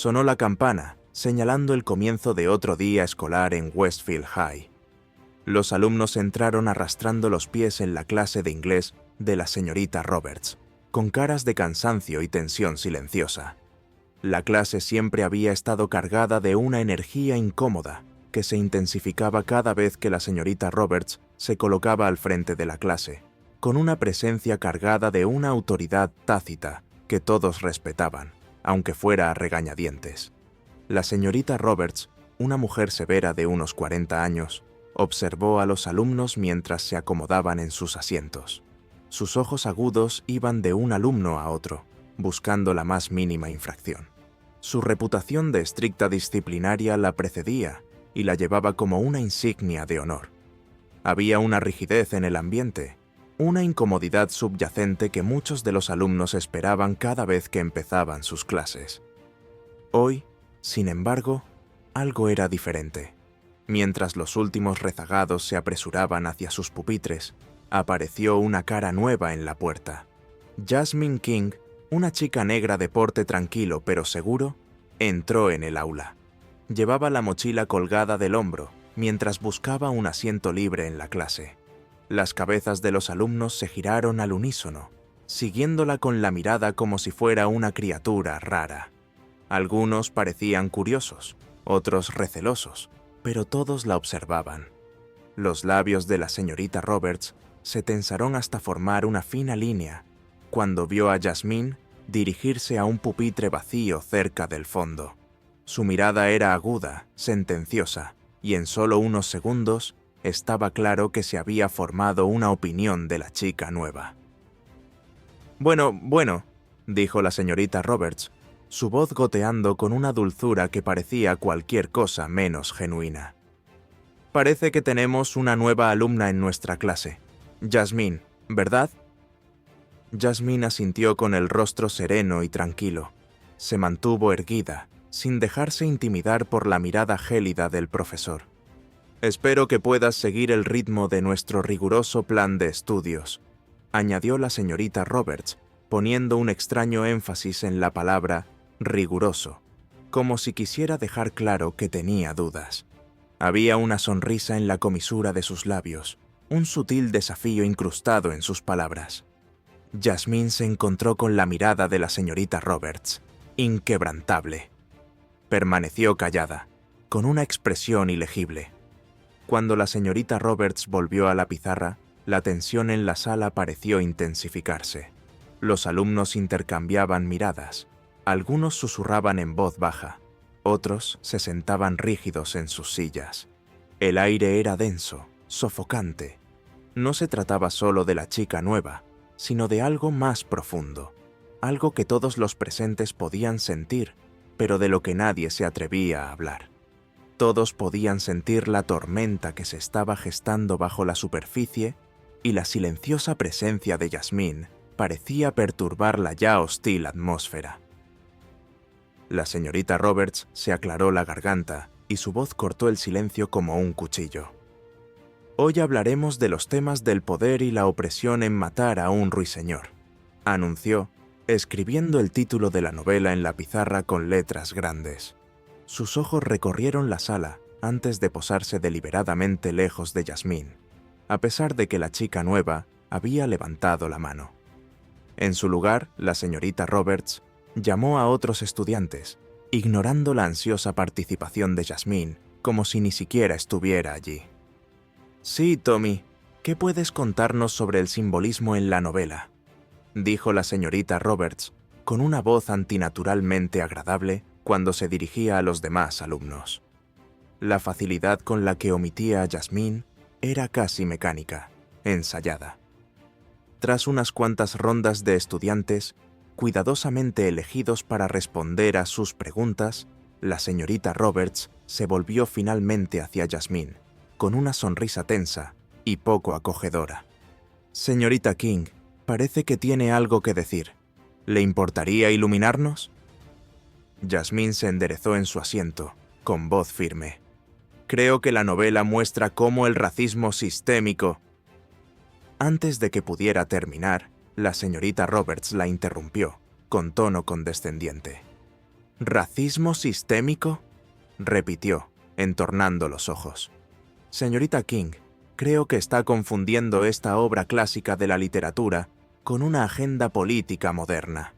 Sonó la campana, señalando el comienzo de otro día escolar en Westfield High. Los alumnos entraron arrastrando los pies en la clase de inglés de la señorita Roberts, con caras de cansancio y tensión silenciosa. La clase siempre había estado cargada de una energía incómoda que se intensificaba cada vez que la señorita Roberts se colocaba al frente de la clase, con una presencia cargada de una autoridad tácita que todos respetaban, aunque fuera a regañadientes. La señorita Roberts, una mujer severa de unos 40 años, observó a los alumnos mientras se acomodaban en sus asientos. Sus ojos agudos iban de un alumno a otro, buscando la más mínima infracción. Su reputación de estricta disciplinaria la precedía y la llevaba como una insignia de honor. Había una rigidez en el ambiente, una incomodidad subyacente que muchos de los alumnos esperaban cada vez que empezaban sus clases. Hoy, sin embargo, algo era diferente. Mientras los últimos rezagados se apresuraban hacia sus pupitres, apareció una cara nueva en la puerta. Jasmine King, una chica negra de porte tranquilo pero seguro, entró en el aula. Llevaba la mochila colgada del hombro mientras buscaba un asiento libre en la clase. Las cabezas de los alumnos se giraron al unísono, siguiéndola con la mirada como si fuera una criatura rara. Algunos parecían curiosos, otros recelosos, pero todos la observaban. Los labios de la señorita Roberts se tensaron hasta formar una fina línea cuando vio a Jasmine dirigirse a un pupitre vacío cerca del fondo. Su mirada era aguda, sentenciosa, y en solo unos segundos estaba claro que se había formado una opinión de la chica nueva. Bueno, dijo la señorita Roberts, su voz goteando con una dulzura que parecía cualquier cosa menos genuina. Parece que tenemos una nueva alumna en nuestra clase. Jasmine, ¿verdad? Jasmine asintió con el rostro sereno y tranquilo. Se mantuvo erguida, sin dejarse intimidar por la mirada gélida del profesor. Espero que puedas seguir el ritmo de nuestro riguroso plan de estudios, añadió la señorita Roberts, poniendo un extraño énfasis en la palabra riguroso, como si quisiera dejar claro que tenía dudas. Había una sonrisa en la comisura de sus labios, un sutil desafío incrustado en sus palabras. Jasmine se encontró con la mirada de la señorita Roberts, inquebrantable. Permaneció callada, con una expresión ilegible. Cuando la señorita Roberts volvió a la pizarra, la tensión en la sala pareció intensificarse. Los alumnos intercambiaban miradas. Algunos susurraban en voz baja, otros se sentaban rígidos en sus sillas. El aire era denso, sofocante. No se trataba solo de la chica nueva, sino de algo más profundo, algo que todos los presentes podían sentir, pero de lo que nadie se atrevía a hablar. Todos podían sentir la tormenta que se estaba gestando bajo la superficie y la silenciosa presencia de Jasmine parecía perturbar la ya hostil atmósfera. La señorita Roberts se aclaró la garganta y su voz cortó el silencio como un cuchillo. Hoy hablaremos de los temas del poder y la opresión en matar a un ruiseñor, anunció, escribiendo el título de la novela en la pizarra con letras grandes. Sus ojos recorrieron la sala antes de posarse deliberadamente lejos de Jasmine, a pesar de que la chica nueva había levantado la mano. En su lugar, la señorita Roberts llamó a otros estudiantes, ignorando la ansiosa participación de Jasmine, como si ni siquiera estuviera allí. «Sí, Tommy, ¿qué puedes contarnos sobre el simbolismo en la novela?», dijo la señorita Roberts, con una voz antinaturalmente agradable cuando se dirigía a los demás alumnos. La facilidad con la que omitía a Jasmine era casi mecánica, ensayada. Tras unas cuantas rondas de estudiantes, cuidadosamente elegidos para responder a sus preguntas, la señorita Roberts se volvió finalmente hacia Jasmine, con una sonrisa tensa y poco acogedora. «Señorita King, parece que tiene algo que decir. ¿Le importaría iluminarnos?». Jasmine se enderezó en su asiento, con voz firme. «Creo que la novela muestra cómo el racismo sistémico…». Antes de que pudiera terminar, la señorita Roberts la interrumpió, con tono condescendiente. ¿Racismo sistémico?, repitió, entornando los ojos. Señorita King, creo que está confundiendo esta obra clásica de la literatura con una agenda política moderna.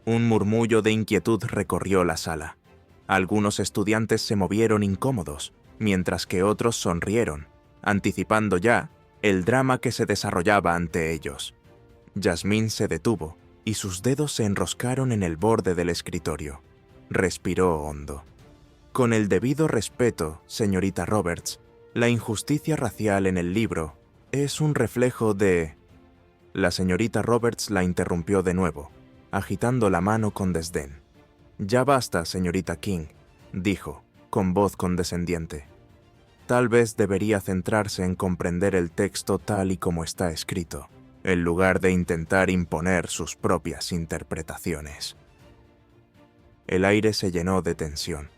Un murmullo de inquietud recorrió la sala. Algunos estudiantes se movieron incómodos, mientras que otros sonrieron, anticipando ya el drama que se desarrollaba ante ellos. Jasmine se detuvo y sus dedos se enroscaron en el borde del escritorio. Respiró hondo. Con el debido respeto, señorita Roberts, la injusticia racial en el libro es un reflejo de... La señorita Roberts la interrumpió de nuevo, agitando la mano con desdén. «Ya basta, señorita King», dijo, con voz condescendiente. «Tal vez debería centrarse en comprender el texto tal y como está escrito, en lugar de intentar imponer sus propias interpretaciones». El aire se llenó de tensión.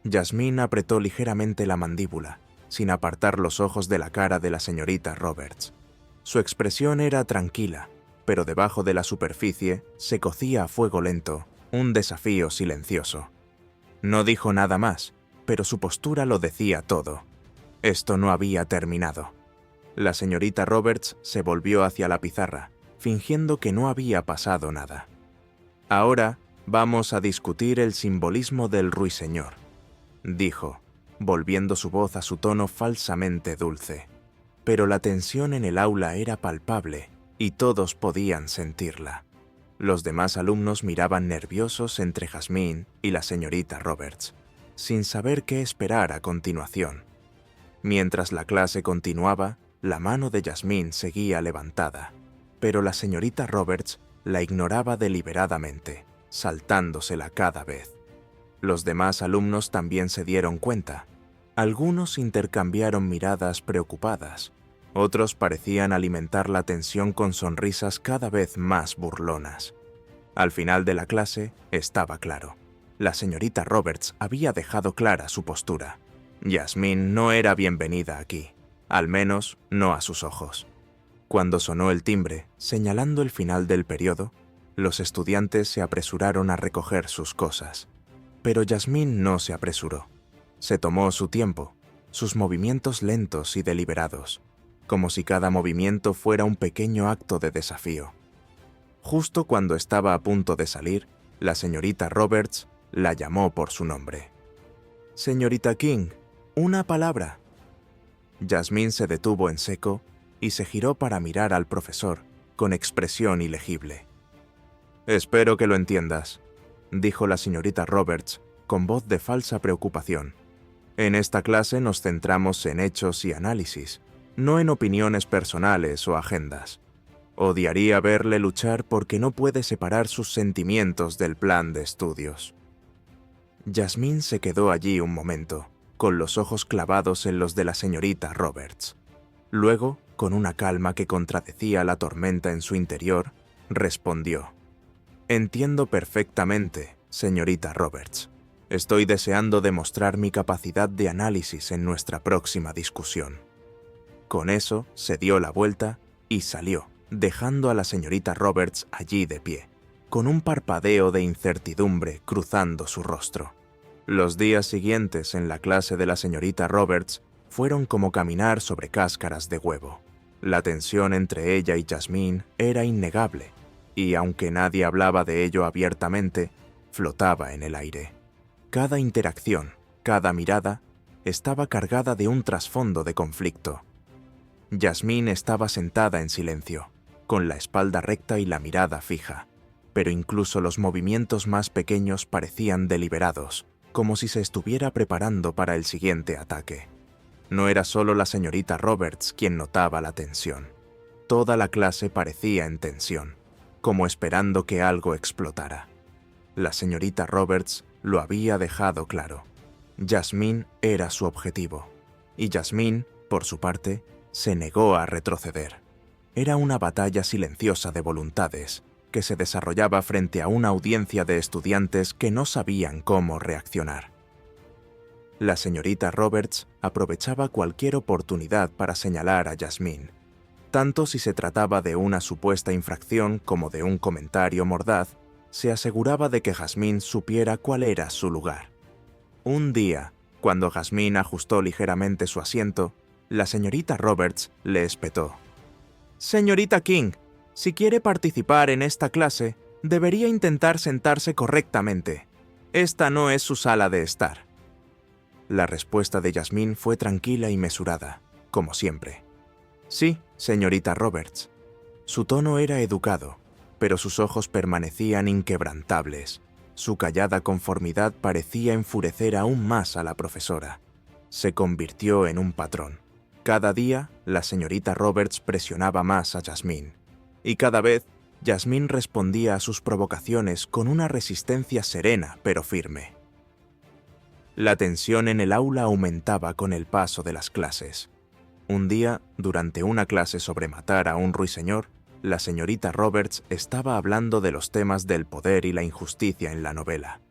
Jasmine apretó ligeramente la mandíbula, sin apartar los ojos de la cara de la señorita Roberts. Su expresión era tranquila, pero debajo de la superficie se cocía a fuego lento un desafío silencioso. No dijo nada más, pero su postura lo decía todo. Esto no había terminado. La señorita Roberts se volvió hacia la pizarra, fingiendo que no había pasado nada. «Ahora vamos a discutir el simbolismo del ruiseñor», dijo, volviendo su voz a su tono falsamente dulce. Pero la tensión en el aula era palpable y todos podían sentirla. Los demás alumnos miraban nerviosos entre Jasmine y la señorita Roberts, sin saber qué esperar a continuación. Mientras la clase continuaba, la mano de Jasmine seguía levantada, pero la señorita Roberts la ignoraba deliberadamente, saltándosela cada vez. Los demás alumnos también se dieron cuenta. Algunos intercambiaron miradas preocupadas. Otros parecían alimentar la tensión con sonrisas cada vez más burlonas. Al final de la clase estaba claro. La señorita Roberts había dejado clara su postura. Jasmine no era bienvenida aquí, al menos no a sus ojos. Cuando sonó el timbre, señalando el final del periodo, los estudiantes se apresuraron a recoger sus cosas. Pero Jasmine no se apresuró. Se tomó su tiempo, sus movimientos lentos y deliberados, como si cada movimiento fuera un pequeño acto de desafío. Justo cuando estaba a punto de salir, la señorita Roberts la llamó por su nombre. «Señorita King, una palabra». Jasmine se detuvo en seco y se giró para mirar al profesor con expresión ilegible. «Espero que lo entiendas», dijo la señorita Roberts con voz de falsa preocupación. «En esta clase nos centramos en hechos y análisis, no en opiniones personales o agendas. Odiaría verle luchar porque no puede separar sus sentimientos del plan de estudios». Jasmine se quedó allí un momento, con los ojos clavados en los de la señorita Roberts. Luego, con una calma que contradecía la tormenta en su interior, respondió: «Entiendo perfectamente, señorita Roberts. Estoy deseando demostrar mi capacidad de análisis en nuestra próxima discusión». Con eso, se dio la vuelta y salió, dejando a la señorita Roberts allí de pie, con un parpadeo de incertidumbre cruzando su rostro. Los días siguientes en la clase de la señorita Roberts fueron como caminar sobre cáscaras de huevo. La tensión entre ella y Jasmine era innegable, y aunque nadie hablaba de ello abiertamente, flotaba en el aire. Cada interacción, cada mirada, estaba cargada de un trasfondo de conflicto. Jasmine estaba sentada en silencio, con la espalda recta y la mirada fija, pero incluso los movimientos más pequeños parecían deliberados, como si se estuviera preparando para el siguiente ataque. No era solo la señorita Roberts quien notaba la tensión. Toda la clase parecía en tensión, como esperando que algo explotara. La señorita Roberts lo había dejado claro. Jasmine era su objetivo, y Jasmine, por su parte, se negó a retroceder. Era una batalla silenciosa de voluntades que se desarrollaba frente a una audiencia de estudiantes que no sabían cómo reaccionar. La señorita Roberts aprovechaba cualquier oportunidad para señalar a Jasmine, tanto si se trataba de una supuesta infracción como de un comentario mordaz, se aseguraba de que Jasmine supiera cuál era su lugar. Un día, cuando Jasmine ajustó ligeramente su asiento, la señorita Roberts le espetó. «Señorita King, si quiere participar en esta clase, debería intentar sentarse correctamente. Esta no es su sala de estar». La respuesta de Jasmine fue tranquila y mesurada, como siempre. «Sí, señorita Roberts». Su tono era educado, pero sus ojos permanecían inquebrantables. Su callada conformidad parecía enfurecer aún más a la profesora. Se convirtió en un patrón. Cada día, la señorita Roberts presionaba más a Jasmine, y cada vez, Jasmine respondía a sus provocaciones con una resistencia serena pero firme. La tensión en el aula aumentaba con el paso de las clases. Un día, durante una clase sobre matar a un ruiseñor, la señorita Roberts estaba hablando de los temas del poder y la injusticia en la novela.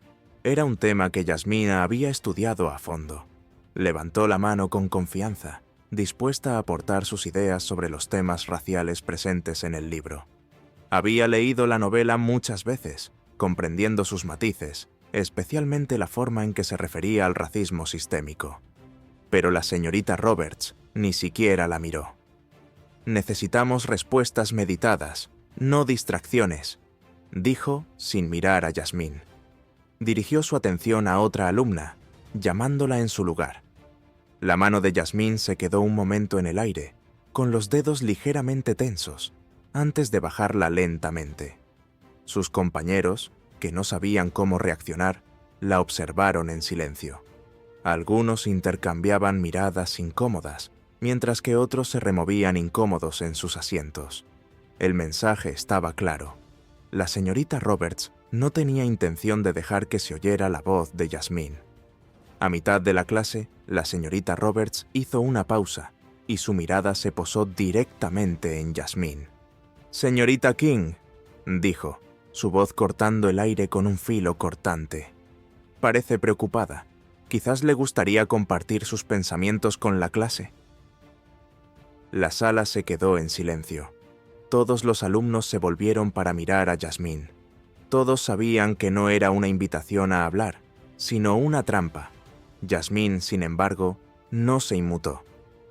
Era un tema que Jasmine había estudiado a fondo. Levantó la mano con confianza, dispuesta a aportar sus ideas sobre los temas raciales presentes en el libro. Había leído la novela muchas veces, comprendiendo sus matices, especialmente la forma en que se refería al racismo sistémico. Pero la señorita Roberts ni siquiera la miró. «Necesitamos respuestas meditadas, no distracciones», dijo sin mirar a Jasmine. Dirigió su atención a otra alumna, llamándola en su lugar. La mano de Jasmine se quedó un momento en el aire, con los dedos ligeramente tensos, antes de bajarla lentamente. Sus compañeros, que no sabían cómo reaccionar, la observaron en silencio. Algunos intercambiaban miradas incómodas, mientras que otros se removían incómodos en sus asientos. El mensaje estaba claro. La señorita Roberts no tenía intención de dejar que se oyera la voz de Jasmine. A mitad de la clase, la señorita Roberts hizo una pausa y su mirada se posó directamente en Jasmine. «Señorita King», dijo, su voz cortando el aire con un filo cortante. «Parece preocupada. Quizás le gustaría compartir sus pensamientos con la clase». La sala se quedó en silencio. Todos los alumnos se volvieron para mirar a Jasmine. Todos sabían que no era una invitación a hablar, sino una trampa. Jasmine, sin embargo, no se inmutó.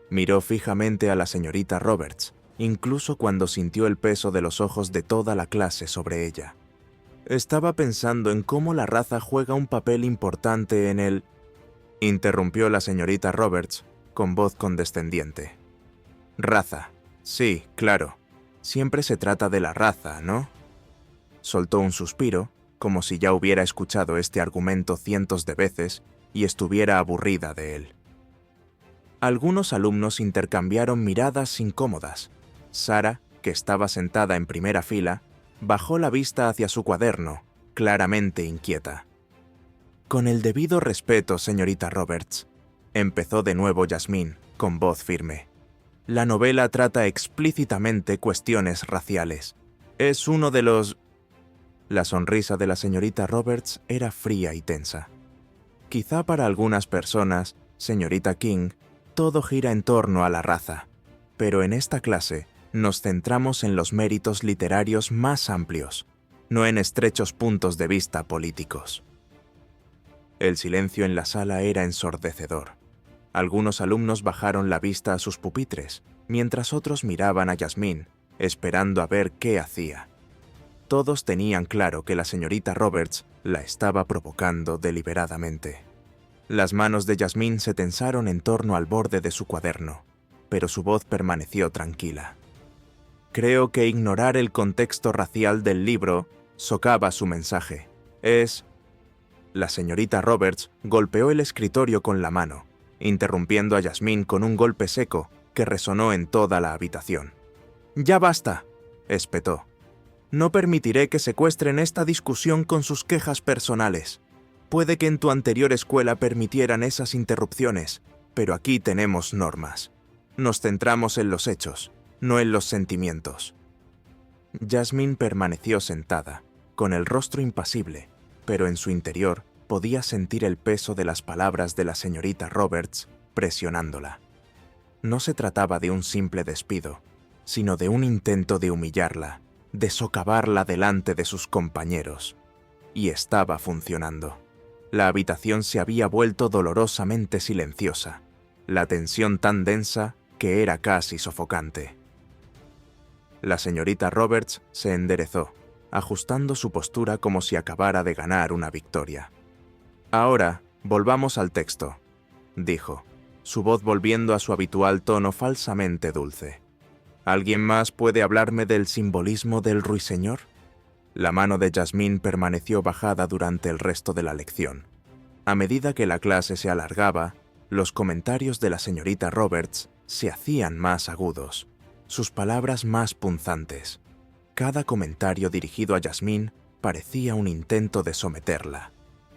Miró fijamente a la señorita Roberts, incluso cuando sintió el peso de los ojos de toda la clase sobre ella. Estaba pensando en cómo la raza juega un papel importante en el... Interrumpió la señorita Roberts con voz condescendiente. «Raza. Sí, claro. Siempre se trata de la raza, ¿no?». Soltó un suspiro, como si ya hubiera escuchado este argumento cientos de veces y estuviera aburrida de él. Algunos alumnos intercambiaron miradas incómodas. Sara, que estaba sentada en primera fila, bajó la vista hacia su cuaderno, claramente inquieta. «Con el debido respeto, señorita Roberts», empezó de nuevo Jasmine, con voz firme. «La novela trata explícitamente cuestiones raciales. Es uno de los...». La sonrisa de la señorita Roberts era fría y tensa. «Quizá para algunas personas, señorita King, todo gira en torno a la raza, pero en esta clase nos centramos en los méritos literarios más amplios, no en estrechos puntos de vista políticos». El silencio en la sala era ensordecedor. Algunos alumnos bajaron la vista a sus pupitres, mientras otros miraban a Jasmine, esperando a ver qué hacía. Todos tenían claro que la señorita Roberts la estaba provocando deliberadamente. Las manos de Jasmine se tensaron en torno al borde de su cuaderno, pero su voz permaneció tranquila. «Creo que ignorar el contexto racial del libro socava su mensaje. Es...». La señorita Roberts golpeó el escritorio con la mano, interrumpiendo a Jasmine con un golpe seco que resonó en toda la habitación. «Ya basta», espetó. «No permitiré que secuestren esta discusión con sus quejas personales. Puede que en tu anterior escuela permitieran esas interrupciones, pero aquí tenemos normas. Nos centramos en los hechos, no en los sentimientos». Jasmine permaneció sentada, con el rostro impasible, pero en su interior podía sentir el peso de las palabras de la señorita Roberts presionándola. No se trataba de un simple despido, sino de un intento de humillarla, de socavarla delante de sus compañeros. Y estaba funcionando. La habitación se había vuelto dolorosamente silenciosa, la tensión tan densa que era casi sofocante. La señorita Roberts se enderezó, ajustando su postura como si acabara de ganar una victoria. «Ahora, volvamos al texto», dijo, su voz volviendo a su habitual tono falsamente dulce. «¿Alguien más puede hablarme del simbolismo del ruiseñor?» La mano de Jasmine permaneció bajada durante el resto de la lección. A medida que la clase se alargaba, los comentarios de la señorita Roberts se hacían más agudos, sus palabras más punzantes. Cada comentario dirigido a Jasmine parecía un intento de someterla,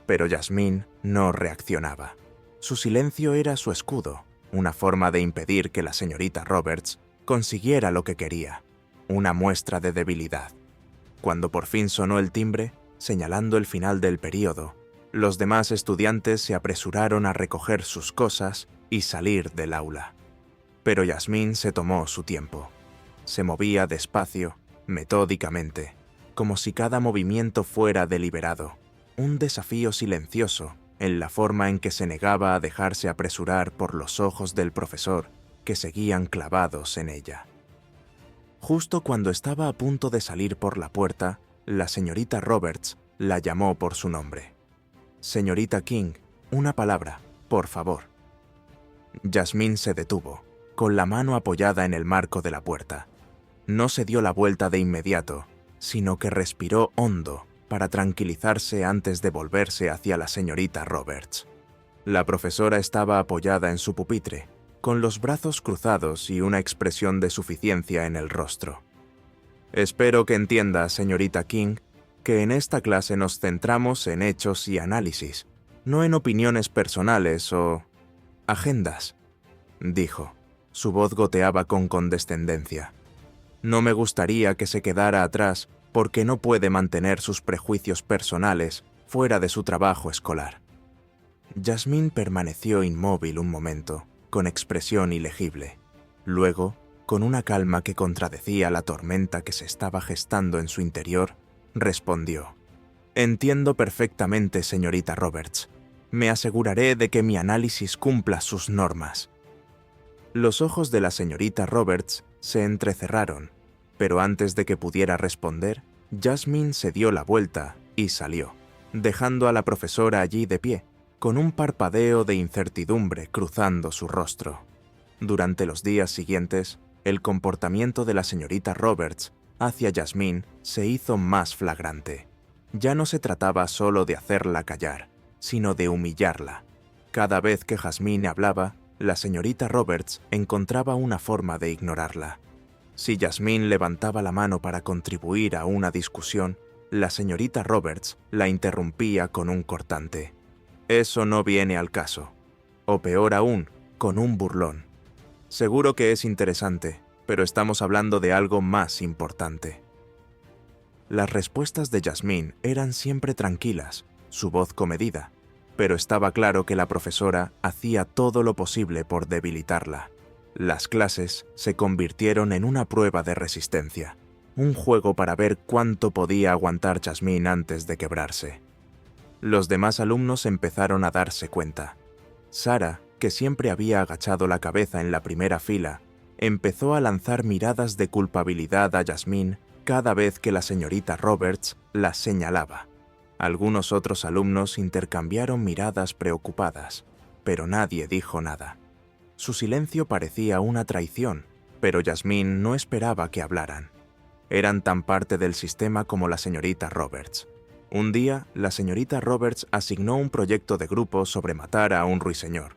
pero Jasmine no reaccionaba. Su silencio era su escudo, una forma de impedir que la señorita Roberts consiguiera lo que quería, una muestra de debilidad. Cuando por fin sonó el timbre, señalando el final del período, los demás estudiantes se apresuraron a recoger sus cosas y salir del aula. Pero Jasmine se tomó su tiempo. Se movía despacio, metódicamente, como si cada movimiento fuera deliberado, un desafío silencioso en la forma en que se negaba a dejarse apresurar por los ojos del profesor que seguían clavados en ella. Justo cuando estaba a punto de salir por la puerta, la señorita Roberts la llamó por su nombre. «Señorita King, una palabra, por favor». Jasmine se detuvo, con la mano apoyada en el marco de la puerta. No se dio la vuelta de inmediato, sino que respiró hondo para tranquilizarse antes de volverse hacia la señorita Roberts. La profesora estaba apoyada en su pupitre, con los brazos cruzados y una expresión de suficiencia en el rostro. «Espero que entienda, señorita King, que en esta clase nos centramos en hechos y análisis, no en opiniones personales o agendas», dijo. Su voz goteaba con condescendencia. «No me gustaría que se quedara atrás porque no puede mantener sus prejuicios personales fuera de su trabajo escolar». Jasmine permaneció inmóvil un momento, con expresión ilegible. Luego, con una calma que contradecía la tormenta que se estaba gestando en su interior, respondió: «Entiendo perfectamente, señorita Roberts. Me aseguraré de que mi análisis cumpla sus normas». Los ojos de la señorita Roberts se entrecerraron, pero antes de que pudiera responder, Jasmine se dio la vuelta y salió, dejando a la profesora allí de pie, con un parpadeo de incertidumbre cruzando su rostro. Durante los días siguientes, el comportamiento de la señorita Roberts hacia Jasmine se hizo más flagrante. Ya no se trataba solo de hacerla callar, sino de humillarla. Cada vez que Jasmine hablaba, la señorita Roberts encontraba una forma de ignorarla. Si Jasmine levantaba la mano para contribuir a una discusión, la señorita Roberts la interrumpía con un cortante: «Eso no viene al caso». O peor aún, con un burlón: «Seguro que es interesante, pero estamos hablando de algo más importante». Las respuestas de Jasmine eran siempre tranquilas, su voz comedida, pero estaba claro que la profesora hacía todo lo posible por debilitarla. Las clases se convirtieron en una prueba de resistencia, un juego para ver cuánto podía aguantar Jasmine antes de quebrarse. Los demás alumnos empezaron a darse cuenta. Sarah, que siempre había agachado la cabeza en la primera fila, empezó a lanzar miradas de culpabilidad a Jasmine cada vez que la señorita Roberts la señalaba. Algunos otros alumnos intercambiaron miradas preocupadas, pero nadie dijo nada. Su silencio parecía una traición, pero Jasmine no esperaba que hablaran. Eran tan parte del sistema como la señorita Roberts. Un día, la señorita Roberts asignó un proyecto de grupo sobre matar a un ruiseñor.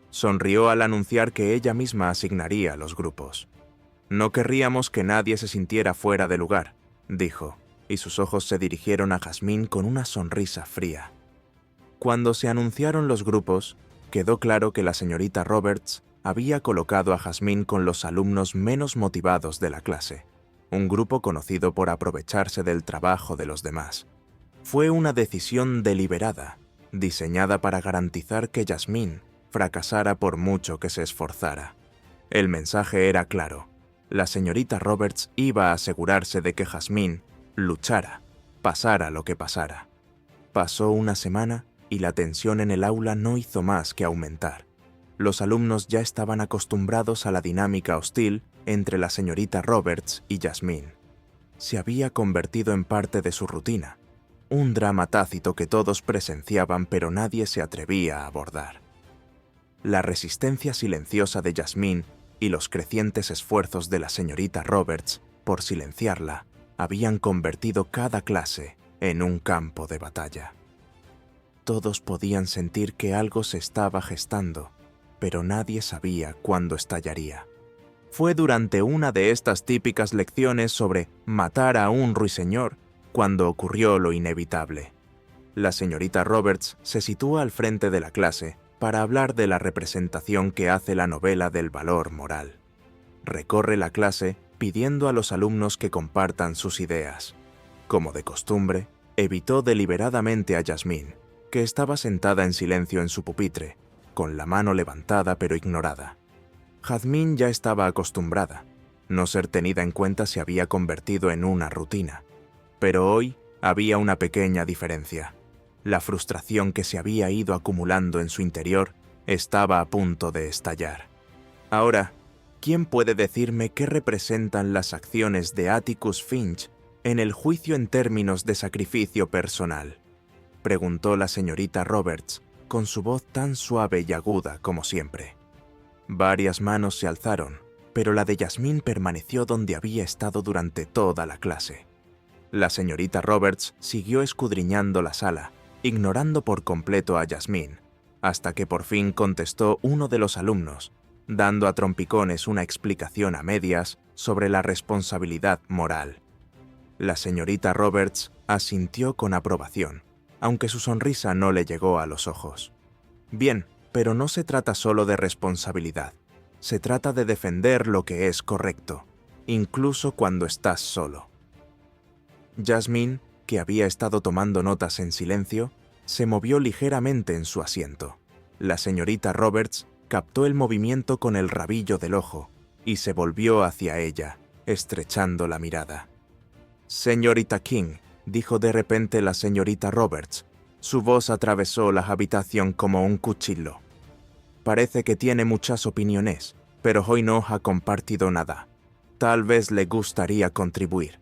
Sonrió al anunciar que ella misma asignaría los grupos. «No querríamos que nadie se sintiera fuera de lugar», dijo, y sus ojos se dirigieron a Jasmine con una sonrisa fría. Cuando se anunciaron los grupos, quedó claro que la señorita Roberts había colocado a Jasmine con los alumnos menos motivados de la clase, un grupo conocido por aprovecharse del trabajo de los demás. Fue una decisión deliberada, diseñada para garantizar que Jasmine fracasara por mucho que se esforzara. El mensaje era claro: La señorita Roberts iba a asegurarse de que Jasmine luchara, pasara lo que pasara. Pasó una semana y la tensión en el aula no hizo más que aumentar. Los alumnos ya estaban acostumbrados a la dinámica hostil entre la señorita Roberts y Jasmine. Se había convertido en parte de su rutina, un drama tácito que todos presenciaban pero nadie se atrevía a abordar. La resistencia silenciosa de Jasmine y los crecientes esfuerzos de la señorita Roberts por silenciarla habían convertido cada clase en un campo de batalla. Todos podían sentir que algo se estaba gestando, pero nadie sabía cuándo estallaría. Fue durante una de estas típicas lecciones sobre matar a un ruiseñor cuando ocurrió lo inevitable. La señorita Roberts se sitúa al frente de la clase para hablar de la representación que hace la novela del valor moral. Recorre la clase pidiendo a los alumnos que compartan sus ideas. Como de costumbre, evitó deliberadamente a Jasmine, que estaba sentada en silencio en su pupitre, con la mano levantada pero ignorada. Jasmine ya estaba acostumbrada. No ser tenida en cuenta se había convertido en una rutina. Pero hoy había una pequeña diferencia. La frustración que se había ido acumulando en su interior estaba a punto de estallar. Ahora, ¿quién puede decirme qué representan las acciones de Atticus Finch en el juicio en términos de sacrificio personal?, preguntó la señorita Roberts, con su voz tan suave y aguda como siempre. Varias manos se alzaron, pero la de Jasmine permaneció donde había estado durante toda la clase. La señorita Roberts siguió escudriñando la sala, ignorando por completo a Jasmine, hasta que por fin contestó uno de los alumnos, dando a trompicones una explicación a medias sobre la responsabilidad moral. La señorita Roberts asintió con aprobación, aunque su sonrisa no le llegó a los ojos. Bien, pero no se trata solo de responsabilidad. Se trata de defender lo que es correcto, incluso cuando estás solo. Jasmine, que había estado tomando notas en silencio, se movió ligeramente en su asiento. La señorita Roberts captó el movimiento con el rabillo del ojo y se volvió hacia ella, estrechando la mirada. «Señorita King», dijo de repente la señorita Roberts. Su voz atravesó la habitación como un cuchillo. «Parece que tiene muchas opiniones, pero hoy no ha compartido nada. Tal vez le gustaría contribuir».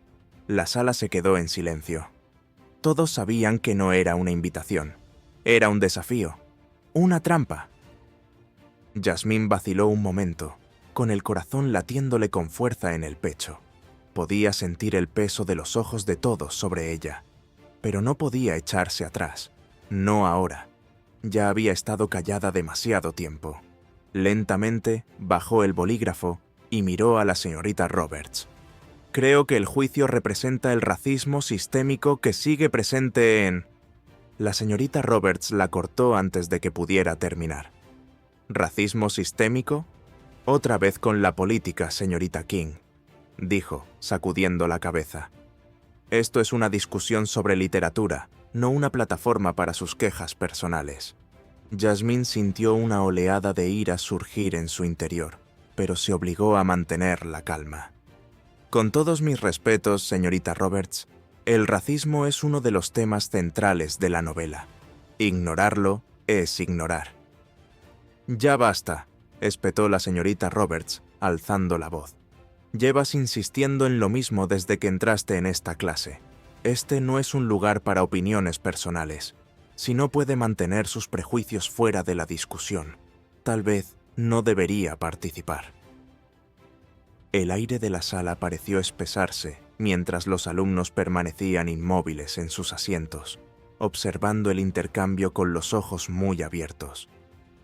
La sala se quedó en silencio. Todos sabían que no era una invitación. Era un desafío. Una trampa. Jasmine vaciló un momento, con el corazón latiéndole con fuerza en el pecho. Podía sentir el peso de los ojos de todos sobre ella, pero no podía echarse atrás. No ahora. Ya había estado callada demasiado tiempo. Lentamente bajó el bolígrafo y miró a la señorita Roberts. «Creo que el juicio representa el racismo sistémico que sigue presente en...». La señorita Roberts la cortó antes de que pudiera terminar. «¿Racismo sistémico? Otra vez con la política, señorita King», dijo, sacudiendo la cabeza. «Esto es una discusión sobre literatura, no una plataforma para sus quejas personales». Jasmine sintió una oleada de ira surgir en su interior, pero se obligó a mantener la calma. «Con todos mis respetos, señorita Roberts, el racismo es uno de los temas centrales de la novela. Ignorarlo es ignorar». «Ya basta», espetó la señorita Roberts, alzando la voz. «Llevas insistiendo en lo mismo desde que entraste en esta clase. Este no es un lugar para opiniones personales. Si no puede mantener sus prejuicios fuera de la discusión, tal vez no debería participar». El aire de la sala pareció espesarse mientras los alumnos permanecían inmóviles en sus asientos, observando el intercambio con los ojos muy abiertos.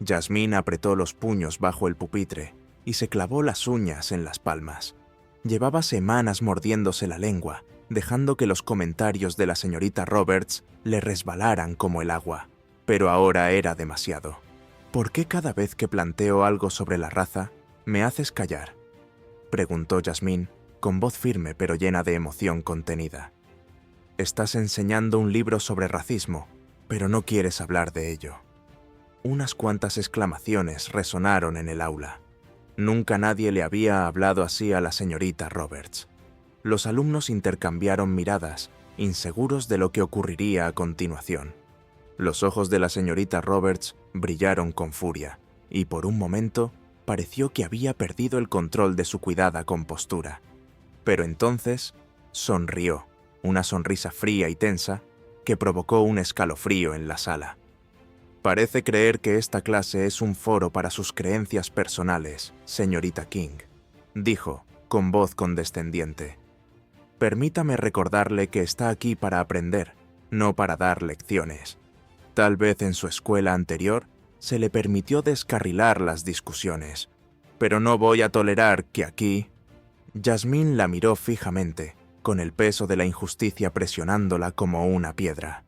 Jasmine apretó los puños bajo el pupitre y se clavó las uñas en las palmas. Llevaba semanas mordiéndose la lengua, dejando que los comentarios de la señorita Roberts le resbalaran como el agua. Pero ahora era demasiado. «¿Por qué cada vez que planteo algo sobre la raza, me haces callar?», preguntó Jasmine, con voz firme pero llena de emoción contenida. «Estás enseñando un libro sobre racismo, pero no quieres hablar de ello». Unas cuantas exclamaciones resonaron en el aula. Nunca nadie le había hablado así a la señorita Roberts. Los alumnos intercambiaron miradas, inseguros de lo que ocurriría a continuación. Los ojos de la señorita Roberts brillaron con furia, y por un momento pareció que había perdido el control de su cuidada compostura. Pero entonces sonrió, una sonrisa fría y tensa que provocó un escalofrío en la sala. Parece creer que esta clase es un foro para sus creencias personales, señorita King, dijo, con voz condescendiente. Permítame recordarle que está aquí para aprender, no para dar lecciones. Tal vez en su escuela anterior se le permitió descarrilar las discusiones, pero no voy a tolerar que aquí... Yasmín la miró fijamente, con el peso de la injusticia presionándola como una piedra.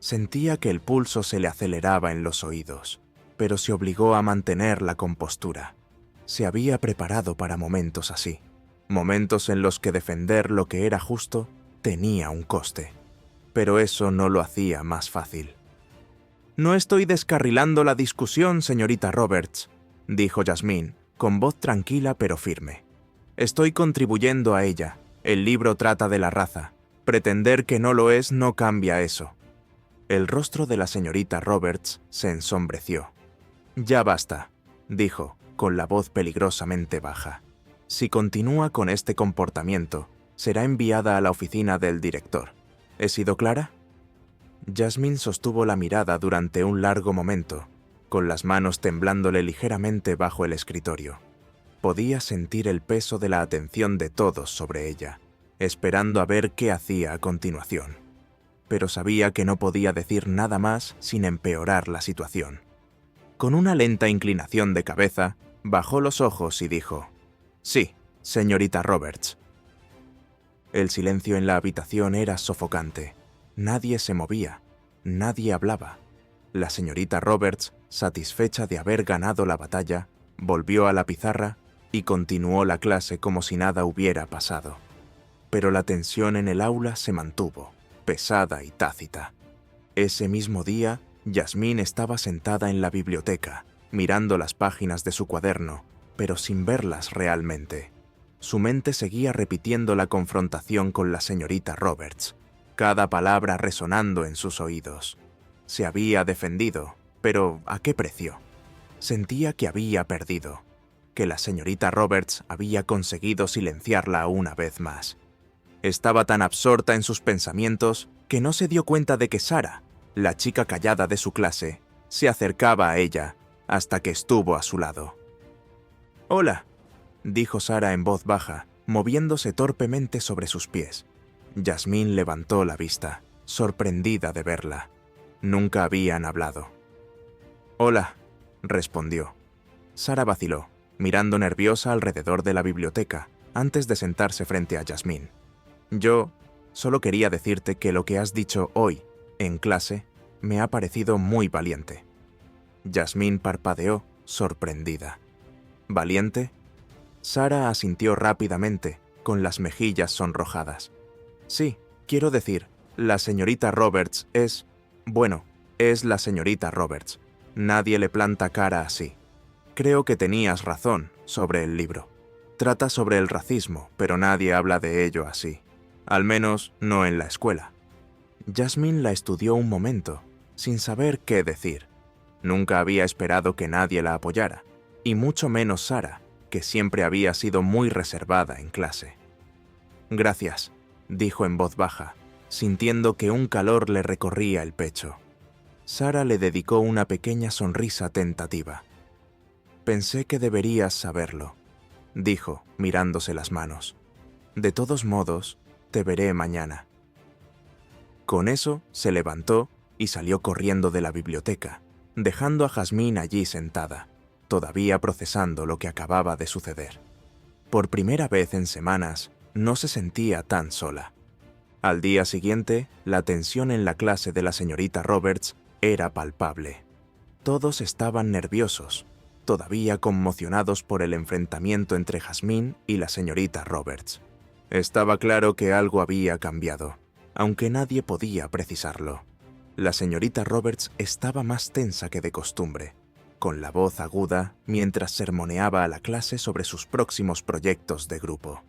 Sentía que el pulso se le aceleraba en los oídos, pero se obligó a mantener la compostura. Se había preparado para momentos así, momentos en los que defender lo que era justo tenía un coste, pero eso no lo hacía más fácil. «No estoy descarrilando la discusión, señorita Roberts», dijo Yasmín, con voz tranquila pero firme. «Estoy contribuyendo a ella. El libro trata de la raza. Pretender que no lo es no cambia eso». El rostro de la señorita Roberts se ensombreció. «Ya basta», dijo, con la voz peligrosamente baja. «Si continúa con este comportamiento, será enviada a la oficina del director. ¿He sido clara?» Yasmín sostuvo la mirada durante un largo momento, con las manos temblándole ligeramente bajo el escritorio. Podía sentir el peso de la atención de todos sobre ella, esperando a ver qué hacía a continuación. Pero sabía que no podía decir nada más sin empeorar la situación. Con una lenta inclinación de cabeza, bajó los ojos y dijo: «Sí, señorita Roberts». El silencio en la habitación era sofocante. Nadie se movía, nadie hablaba. La señorita Roberts, satisfecha de haber ganado la batalla, volvió a la pizarra y continuó la clase como si nada hubiera pasado. Pero la tensión en el aula se mantuvo, pesada y tácita. Ese mismo día, Yasmín estaba sentada en la biblioteca, mirando las páginas de su cuaderno, pero sin verlas realmente. Su mente seguía repitiendo la confrontación con la señorita Roberts, cada palabra resonando en sus oídos. Se había defendido, pero ¿a qué precio? Sentía que había perdido, que la señorita Roberts había conseguido silenciarla una vez más. Estaba tan absorta en sus pensamientos que no se dio cuenta de que Sara, la chica callada de su clase, se acercaba a ella hasta que estuvo a su lado. «Hola», dijo Sara en voz baja, moviéndose torpemente sobre sus pies. Yasmín levantó la vista, sorprendida de verla. Nunca habían hablado. «Hola», respondió. Sara vaciló, mirando nerviosa alrededor de la biblioteca, antes de sentarse frente a Yasmín. «Yo solo quería decirte que lo que has dicho hoy, en clase, me ha parecido muy valiente». Yasmín parpadeó, sorprendida. «¿Valiente?» Sara asintió rápidamente, con las mejillas sonrojadas. «Sí, quiero decir, la señorita Roberts es... Bueno, es la señorita Roberts. Nadie le planta cara así. Creo que tenías razón sobre el libro. Trata sobre el racismo, pero nadie habla de ello así. Al menos no en la escuela». Yasmín la estudió un momento, sin saber qué decir. Nunca había esperado que nadie la apoyara, y mucho menos Sara, que siempre había sido muy reservada en clase. «Gracias», dijo en voz baja, sintiendo que un calor le recorría el pecho. Sara le dedicó una pequeña sonrisa tentativa. «Pensé que deberías saberlo», dijo, mirándose las manos. «De todos modos, te veré mañana». Con eso, se levantó y salió corriendo de la biblioteca, dejando a Yasmín allí sentada, todavía procesando lo que acababa de suceder. Por primera vez en semanas, no se sentía tan sola. Al día siguiente, la tensión en la clase de la señorita Roberts era palpable. Todos estaban nerviosos, todavía conmocionados por el enfrentamiento entre Yasmín y la señorita Roberts. Estaba claro que algo había cambiado, aunque nadie podía precisarlo. La señorita Roberts estaba más tensa que de costumbre. con la voz aguda, mientras sermoneaba a la clase sobre sus próximos proyectos de grupo.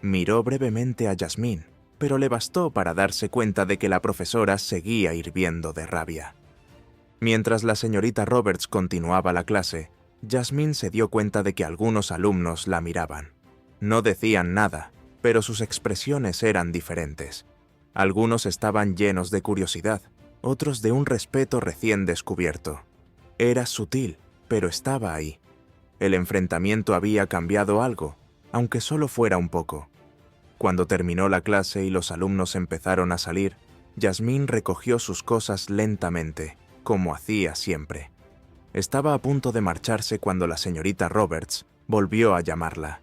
Miró brevemente a Jasmine, pero le bastó para darse cuenta de que la profesora seguía hirviendo de rabia. Mientras la señorita Roberts continuaba la clase, Jasmine se dio cuenta de que algunos alumnos la miraban. No decían nada, pero sus expresiones eran diferentes. Algunos estaban llenos de curiosidad, otros de un respeto recién descubierto. Era sutil, pero estaba ahí. El enfrentamiento había cambiado algo, aunque solo fuera un poco. Cuando terminó la clase y los alumnos empezaron a salir, Jasmine recogió sus cosas lentamente, como hacía siempre. Estaba a punto de marcharse cuando la señorita Roberts volvió a llamarla.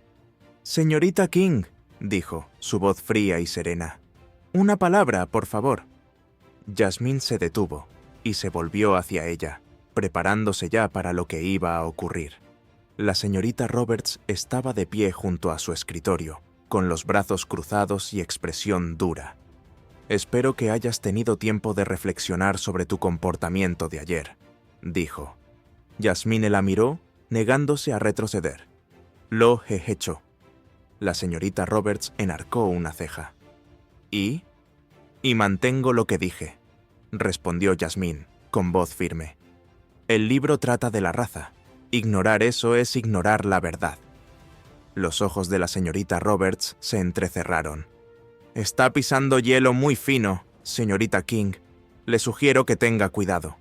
«Señorita King», dijo, su voz fría y serena. «Una palabra, por favor». Jasmine se detuvo y se volvió hacia ella, preparándose ya para lo que iba a ocurrir. La señorita Roberts estaba de pie junto a su escritorio, con los brazos cruzados y expresión dura. «Espero que hayas tenido tiempo de reflexionar sobre tu comportamiento de ayer», dijo. Jasmine la miró, negándose a retroceder. «Lo he hecho». La señorita Roberts enarcó una ceja. «¿Y?» «Y mantengo lo que dije», respondió Jasmine, con voz firme. «El libro trata de la raza. Ignorar eso es ignorar la verdad». Los ojos de la señorita Roberts se entrecerraron. «Está pisando hielo muy fino, señorita King. Le sugiero que tenga cuidado».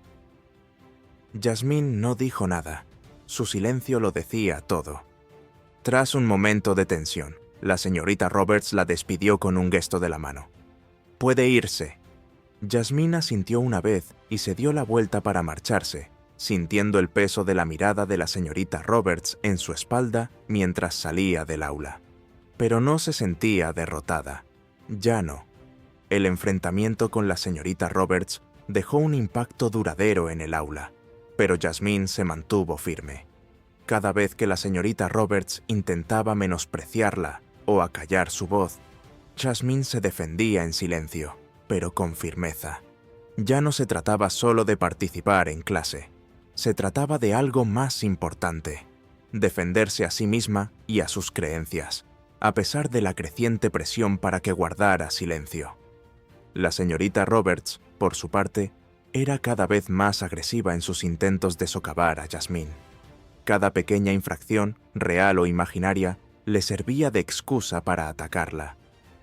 Jasmine no dijo nada. Su silencio lo decía todo. Tras un momento de tensión, la señorita Roberts la despidió con un gesto de la mano. «Puede irse». Jasmine asintió una vez y se dio la vuelta para marcharse, sintiendo el peso de la mirada de la señorita Roberts en su espalda mientras salía del aula. Pero no se sentía derrotada. Ya no. El enfrentamiento con la señorita Roberts dejó un impacto duradero en el aula, pero Jasmine se mantuvo firme. Cada vez que la señorita Roberts intentaba menospreciarla o acallar su voz, Jasmine se defendía en silencio, pero con firmeza. Ya no se trataba solo de participar en clase. Se trataba de algo más importante: defenderse a sí misma y a sus creencias, a pesar de la creciente presión para que guardara silencio. La señorita Roberts, por su parte, era cada vez más agresiva en sus intentos de socavar a Jasmine. Cada pequeña infracción, real o imaginaria, le servía de excusa para atacarla.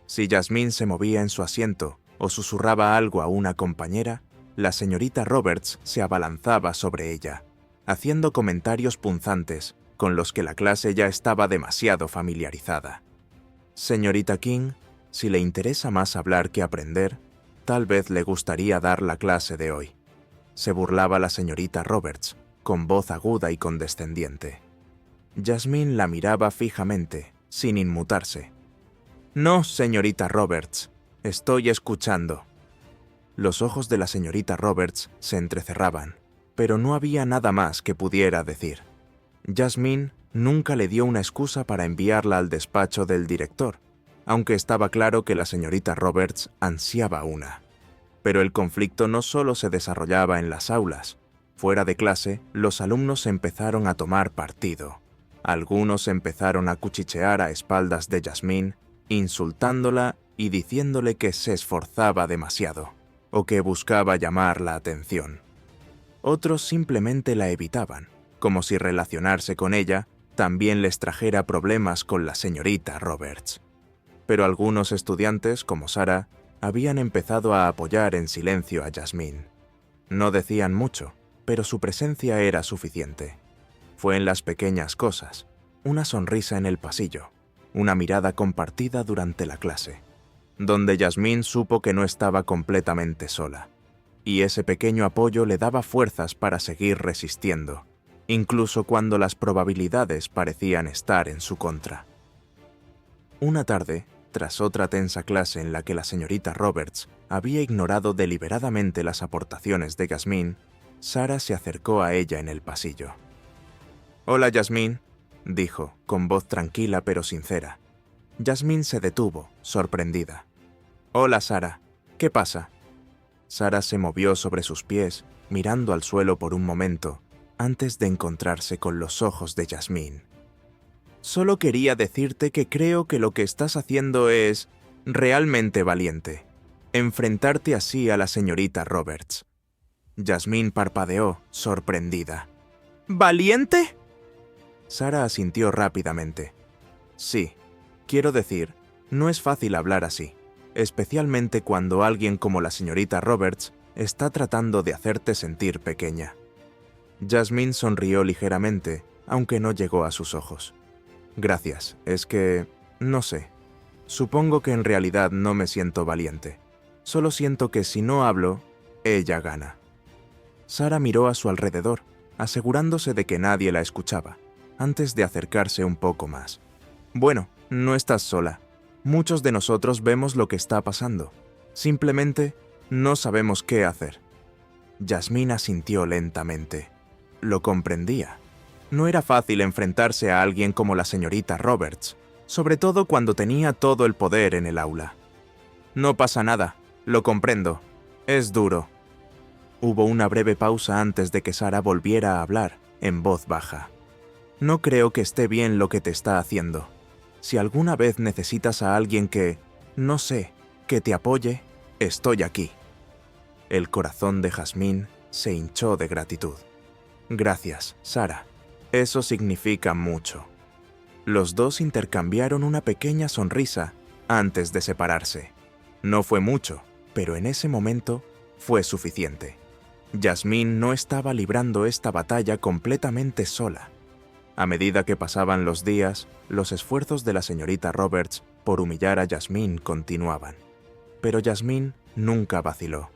Si Jasmine se movía en su asiento o susurraba algo a una compañera, la señorita Roberts se abalanzaba sobre ella, haciendo comentarios punzantes con los que la clase ya estaba demasiado familiarizada. «Señorita King, si le interesa más hablar que aprender, tal vez le gustaría dar la clase de hoy», se burlaba la señorita Roberts, con voz aguda y condescendiente. Jasmine la miraba fijamente, sin inmutarse. «No, señorita Roberts, estoy escuchando». Los ojos de la señorita Roberts se entrecerraban, pero no había nada más que pudiera decir. Jasmine nunca le dio una excusa para enviarla al despacho del director, aunque estaba claro que la señorita Roberts ansiaba una. Pero el conflicto no solo se desarrollaba en las aulas. Fuera de clase, los alumnos empezaron a tomar partido. Algunos empezaron a cuchichear a espaldas de Jasmine, insultándola y diciéndole que se esforzaba demasiado, o que buscaba llamar la atención. Otros simplemente la evitaban, como si relacionarse con ella también les trajera problemas con la señorita Roberts. Pero algunos estudiantes, como Sarah, habían empezado a apoyar en silencio a Jasmine. No decían mucho, pero su presencia era suficiente. Fue en las pequeñas cosas: una sonrisa en el pasillo, una mirada compartida durante la clase, donde Jasmine supo que no estaba completamente sola, y ese pequeño apoyo le daba fuerzas para seguir resistiendo, incluso cuando las probabilidades parecían estar en su contra. Una tarde, tras otra tensa clase en la que la señorita Roberts había ignorado deliberadamente las aportaciones de Jasmine, Sarah se acercó a ella en el pasillo. «Hola, Jasmine», dijo, con voz tranquila pero sincera. Jasmine se detuvo, sorprendida. «Hola, Sarah. ¿Qué pasa?» Sarah se movió sobre sus pies, mirando al suelo por un momento, antes de encontrarse con los ojos de Jasmine. Solo quería decirte que creo que lo que estás haciendo es realmente valiente. Enfrentarte así a la señorita Roberts. Jasmine parpadeó, sorprendida. ¿Valiente? Sara asintió rápidamente. Sí, quiero decir, no es fácil hablar así, especialmente cuando alguien como la señorita Roberts está tratando de hacerte sentir pequeña. Jasmine sonrió ligeramente, aunque no llegó a sus ojos. Gracias, es que, no sé, supongo que en realidad no me siento valiente. Solo siento que si no hablo, ella gana. Sara miró a su alrededor, asegurándose de que nadie la escuchaba, antes de acercarse un poco más. Bueno, no estás sola. Muchos de nosotros vemos lo que está pasando. Simplemente no sabemos qué hacer. Jasmine asintió lentamente. Lo comprendía. No era fácil enfrentarse a alguien como la señorita Roberts, sobre todo cuando tenía todo el poder en el aula. No pasa nada, lo comprendo. Es duro. Hubo una breve pausa antes de que Sara volviera a hablar, en voz baja. No creo que esté bien lo que te está haciendo. Si alguna vez necesitas a alguien que, no sé, que te apoye, estoy aquí. El corazón de Jasmine se hinchó de gratitud. Gracias, Sara. Eso significa mucho. Los dos intercambiaron una pequeña sonrisa antes de separarse. No fue mucho, pero en ese momento fue suficiente. Jasmine no estaba librando esta batalla completamente sola. A medida que pasaban los días, los esfuerzos de la señorita Roberts por humillar a Jasmine continuaban. Pero Jasmine nunca vaciló.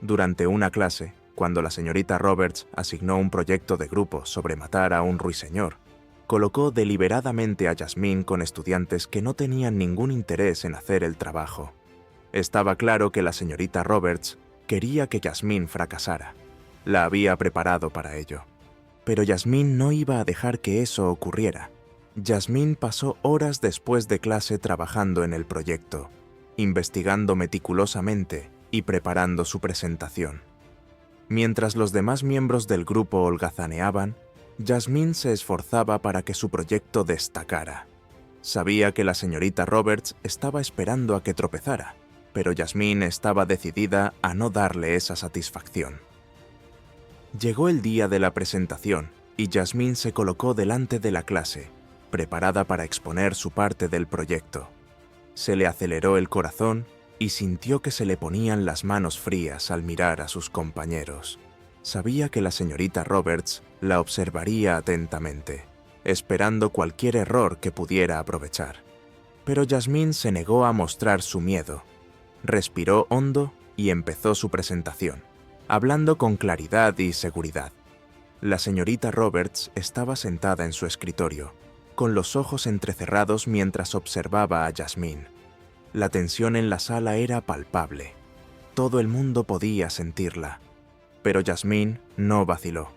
Durante una clase, cuando la señorita Roberts asignó un proyecto de grupo sobre matar a un ruiseñor, colocó deliberadamente a Jasmine con estudiantes que no tenían ningún interés en hacer el trabajo. Estaba claro que la señorita Roberts quería que Jasmine fracasara. La había preparado para ello. Pero Jasmine no iba a dejar que eso ocurriera. Jasmine pasó horas después de clase trabajando en el proyecto, investigando meticulosamente y preparando su presentación. Mientras los demás miembros del grupo holgazaneaban, Jasmine se esforzaba para que su proyecto destacara. Sabía que la señorita Roberts estaba esperando a que tropezara, pero Jasmine estaba decidida a no darle esa satisfacción. Llegó el día de la presentación y Jasmine se colocó delante de la clase, preparada para exponer su parte del proyecto. Se le aceleró el corazón y sintió que se le ponían las manos frías al mirar a sus compañeros. Sabía que la señorita Roberts la observaría atentamente, esperando cualquier error que pudiera aprovechar. Pero Jasmine se negó a mostrar su miedo. Respiró hondo y empezó su presentación, hablando con claridad y seguridad. La señorita Roberts estaba sentada en su escritorio, con los ojos entrecerrados mientras observaba a Jasmine. La tensión en la sala era palpable. Todo el mundo podía sentirla. Pero Jasmine no vaciló.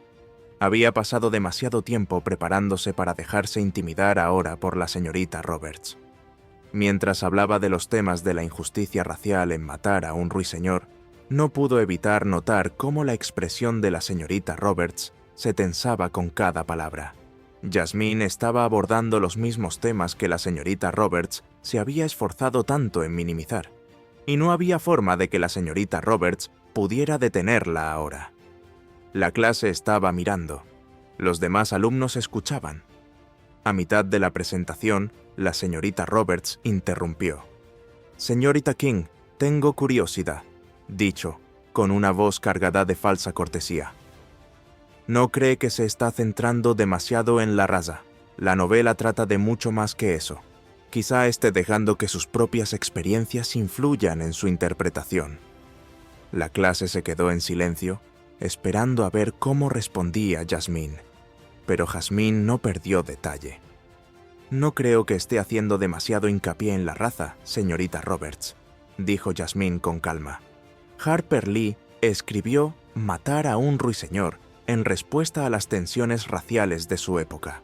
Había pasado demasiado tiempo preparándose para dejarse intimidar ahora por la señorita Roberts. Mientras hablaba de los temas de la injusticia racial en matar a un ruiseñor, no pudo evitar notar cómo la expresión de la señorita Roberts se tensaba con cada palabra. Jasmine estaba abordando los mismos temas que la señorita Roberts se había esforzado tanto en minimizar, y no había forma de que la señorita Roberts pudiera detenerla ahora. La clase estaba mirando. Los demás alumnos escuchaban. A mitad de la presentación, la señorita Roberts interrumpió. «Señorita King, tengo curiosidad», dicho, con una voz cargada de falsa cortesía. «¿No cree que se está centrando demasiado en la raza? La novela trata de mucho más que eso. Quizá esté dejando que sus propias experiencias influyan en su interpretación». La clase se quedó en silencio, esperando a ver cómo respondía Jasmine. Pero Jasmine no perdió detalle. «No creo que esté haciendo demasiado hincapié en la raza, señorita Roberts», dijo Jasmine con calma. Harper Lee escribió «Matar a un ruiseñor» en respuesta a las tensiones raciales de su época.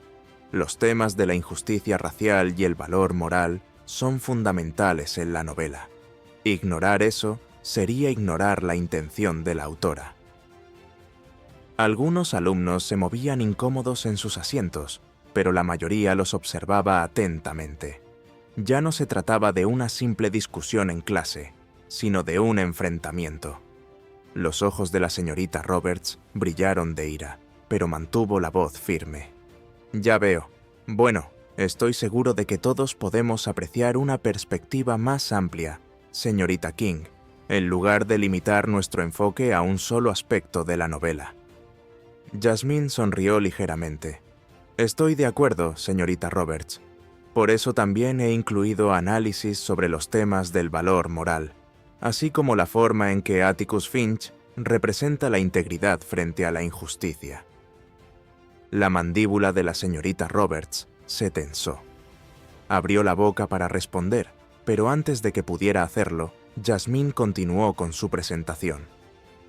Los temas de la injusticia racial y el valor moral son fundamentales en la novela. Ignorar eso sería ignorar la intención de la autora. Algunos alumnos se movían incómodos en sus asientos, pero la mayoría los observaba atentamente. Ya no se trataba de una simple discusión en clase, sino de un enfrentamiento. Los ojos de la señorita Roberts brillaron de ira, pero mantuvo la voz firme. Ya veo. Bueno, estoy seguro de que todos podemos apreciar una perspectiva más amplia, señorita King, en lugar de limitar nuestro enfoque a un solo aspecto de la novela. Jasmine sonrió ligeramente. Estoy de acuerdo, señorita Roberts. Por eso también he incluido análisis sobre los temas del valor moral, así como la forma en que Atticus Finch representa la integridad frente a la injusticia. La mandíbula de la señorita Roberts se tensó. Abrió la boca para responder, pero antes de que pudiera hacerlo, Jasmine continuó con su presentación.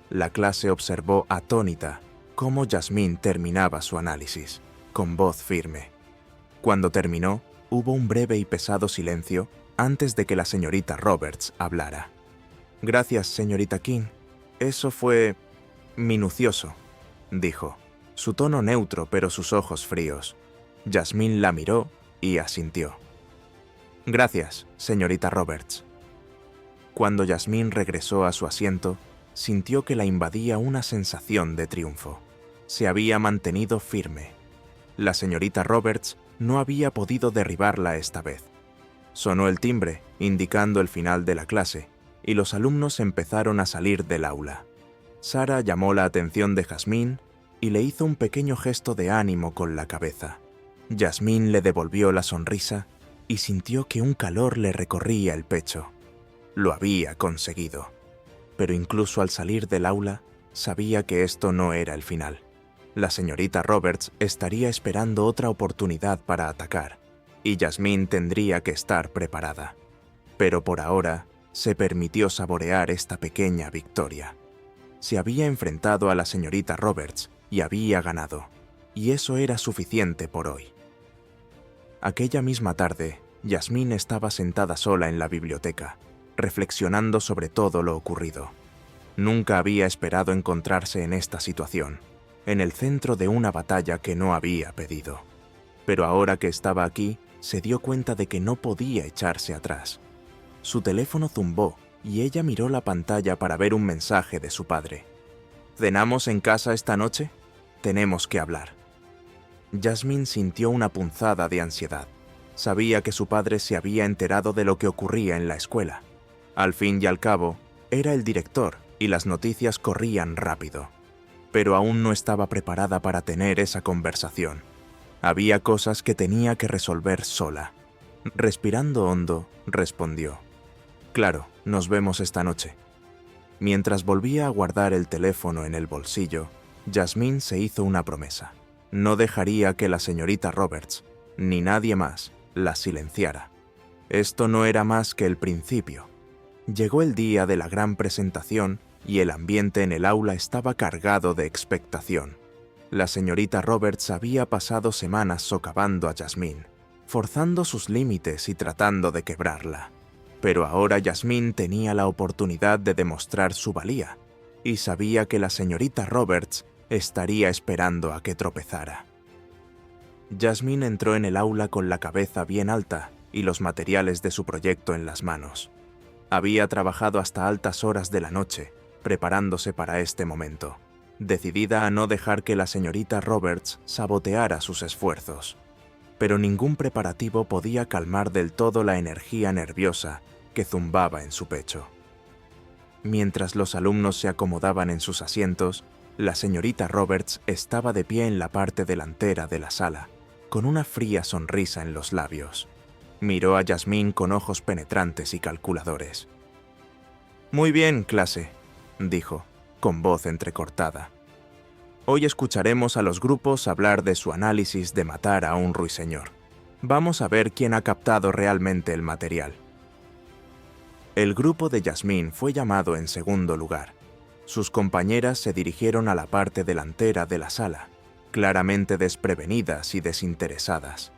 La clase observó atónita cómo Jasmine terminaba su análisis, con voz firme. Cuando terminó, hubo un breve y pesado silencio antes de que la señorita Roberts hablara. Gracias, señorita King. Eso fue minucioso, dijo, su tono neutro pero sus ojos fríos. Jasmine la miró y asintió. Gracias, señorita Roberts. Cuando Jasmine regresó a su asiento, sintió que la invadía una sensación de triunfo. Se había mantenido firme. La señorita Roberts no había podido derribarla esta vez. Sonó el timbre, indicando el final de la clase, y los alumnos empezaron a salir del aula. Sarah llamó la atención de Jasmine y le hizo un pequeño gesto de ánimo con la cabeza. Jasmine le devolvió la sonrisa y sintió que un calor le recorría el pecho. Lo había conseguido. Pero incluso al salir del aula, sabía que esto no era el final. La señorita Roberts estaría esperando otra oportunidad para atacar, y Jasmine tendría que estar preparada. Pero por ahora, se permitió saborear esta pequeña victoria. Se había enfrentado a la señorita Roberts y había ganado, y eso era suficiente por hoy. Aquella misma tarde, Jasmine estaba sentada sola en la biblioteca, reflexionando sobre todo lo ocurrido. Nunca había esperado encontrarse en esta situación, en el centro de una batalla que no había pedido. Pero ahora que estaba aquí, se dio cuenta de que no podía echarse atrás. Su teléfono zumbó y ella miró la pantalla para ver un mensaje de su padre. ¿Cenamos en casa esta noche? Tenemos que hablar. Jasmine sintió una punzada de ansiedad. Sabía que su padre se había enterado de lo que ocurría en la escuela. Al fin y al cabo, era el director y las noticias corrían rápido. Pero aún no estaba preparada para tener esa conversación. Había cosas que tenía que resolver sola. Respirando hondo, respondió. Claro, nos vemos esta noche. Mientras volvía a guardar el teléfono en el bolsillo, Jasmine se hizo una promesa. No dejaría que la señorita Roberts, ni nadie más, la silenciara. Esto no era más que el principio. Llegó el día de la gran presentación y el ambiente en el aula estaba cargado de expectación. La señorita Roberts había pasado semanas socavando a Jasmine, forzando sus límites y tratando de quebrarla. Pero ahora Jasmine tenía la oportunidad de demostrar su valía, y sabía que la señorita Roberts estaría esperando a que tropezara. Jasmine entró en el aula con la cabeza bien alta y los materiales de su proyecto en las manos. Había trabajado hasta altas horas de la noche, preparándose para este momento, decidida a no dejar que la señorita Roberts saboteara sus esfuerzos. Pero ningún preparativo podía calmar del todo la energía nerviosa que zumbaba en su pecho. Mientras los alumnos se acomodaban en sus asientos, la señorita Roberts estaba de pie en la parte delantera de la sala, con una fría sonrisa en los labios. Miró a Jasmine con ojos penetrantes y calculadores. «Muy bien, clase», dijo, con voz entrecortada. «Hoy escucharemos a los grupos hablar de su análisis de matar a un ruiseñor. Vamos a ver quién ha captado realmente el material». El grupo de Jasmine fue llamado en segundo lugar. Sus compañeras se dirigieron a la parte delantera de la sala, claramente desprevenidas y desinteresadas.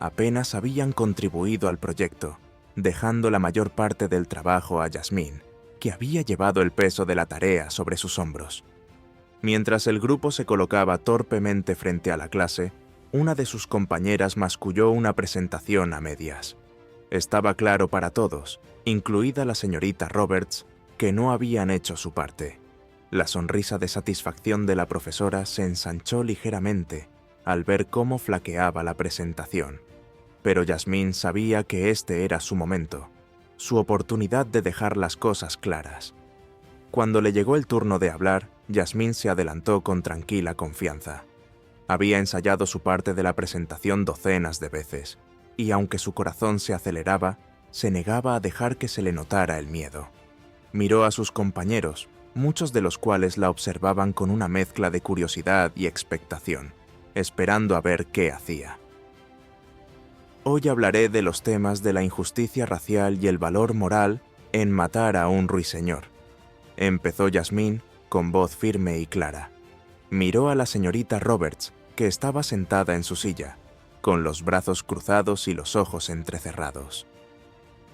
Apenas habían contribuido al proyecto, dejando la mayor parte del trabajo a Jasmine, que había llevado el peso de la tarea sobre sus hombros. Mientras el grupo se colocaba torpemente frente a la clase, una de sus compañeras masculló una presentación a medias. Estaba claro para todos, incluida la señorita Roberts, que no habían hecho su parte. La sonrisa de satisfacción de la profesora se ensanchó ligeramente al ver cómo flaqueaba la presentación. Pero Jasmine sabía que este era su momento, su oportunidad de dejar las cosas claras. Cuando le llegó el turno de hablar, Jasmine se adelantó con tranquila confianza. Había ensayado su parte de la presentación docenas de veces, y aunque su corazón se aceleraba, se negaba a dejar que se le notara el miedo. Miró a sus compañeros, muchos de los cuales la observaban con una mezcla de curiosidad y expectación, esperando a ver qué hacía. Hoy hablaré de los temas de la injusticia racial y el valor moral en Matar a un ruiseñor. Empezó Jasmine con voz firme y clara. Miró a la señorita Roberts, que estaba sentada en su silla, con los brazos cruzados y los ojos entrecerrados.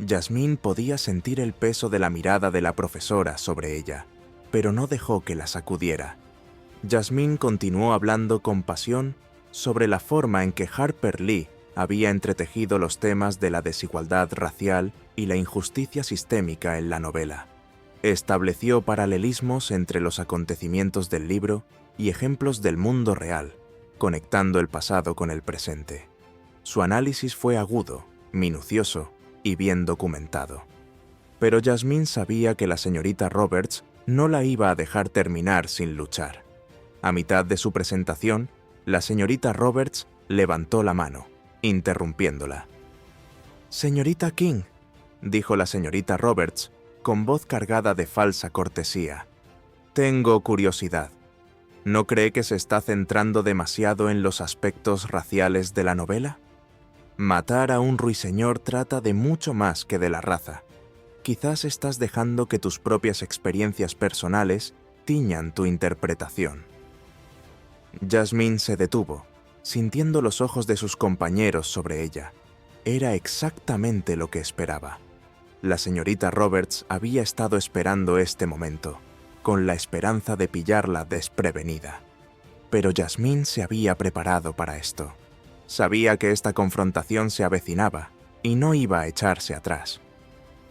Jasmine podía sentir el peso de la mirada de la profesora sobre ella, pero no dejó que la sacudiera. Jasmine continuó hablando con pasión sobre la forma en que Harper Lee había entretejido los temas de la desigualdad racial y la injusticia sistémica en la novela. Estableció paralelismos entre los acontecimientos del libro y ejemplos del mundo real, conectando el pasado con el presente. Su análisis fue agudo, minucioso y bien documentado. Pero Jasmine sabía que la señorita Roberts no la iba a dejar terminar sin luchar. A mitad de su presentación, la señorita Roberts levantó la mano, interrumpiéndola. «Señorita King», dijo la señorita Roberts, con voz cargada de falsa cortesía. «Tengo curiosidad. ¿No cree que se está centrando demasiado en los aspectos raciales de la novela? Matar a un ruiseñor trata de mucho más que de la raza. Quizás estás dejando que tus propias experiencias personales tiñan tu interpretación». Jasmine se detuvo, sintiendo los ojos de sus compañeros sobre ella. Era exactamente lo que esperaba. La señorita Roberts había estado esperando este momento, con la esperanza de pillarla desprevenida. Pero Jasmine se había preparado para esto. Sabía que esta confrontación se avecinaba y no iba a echarse atrás.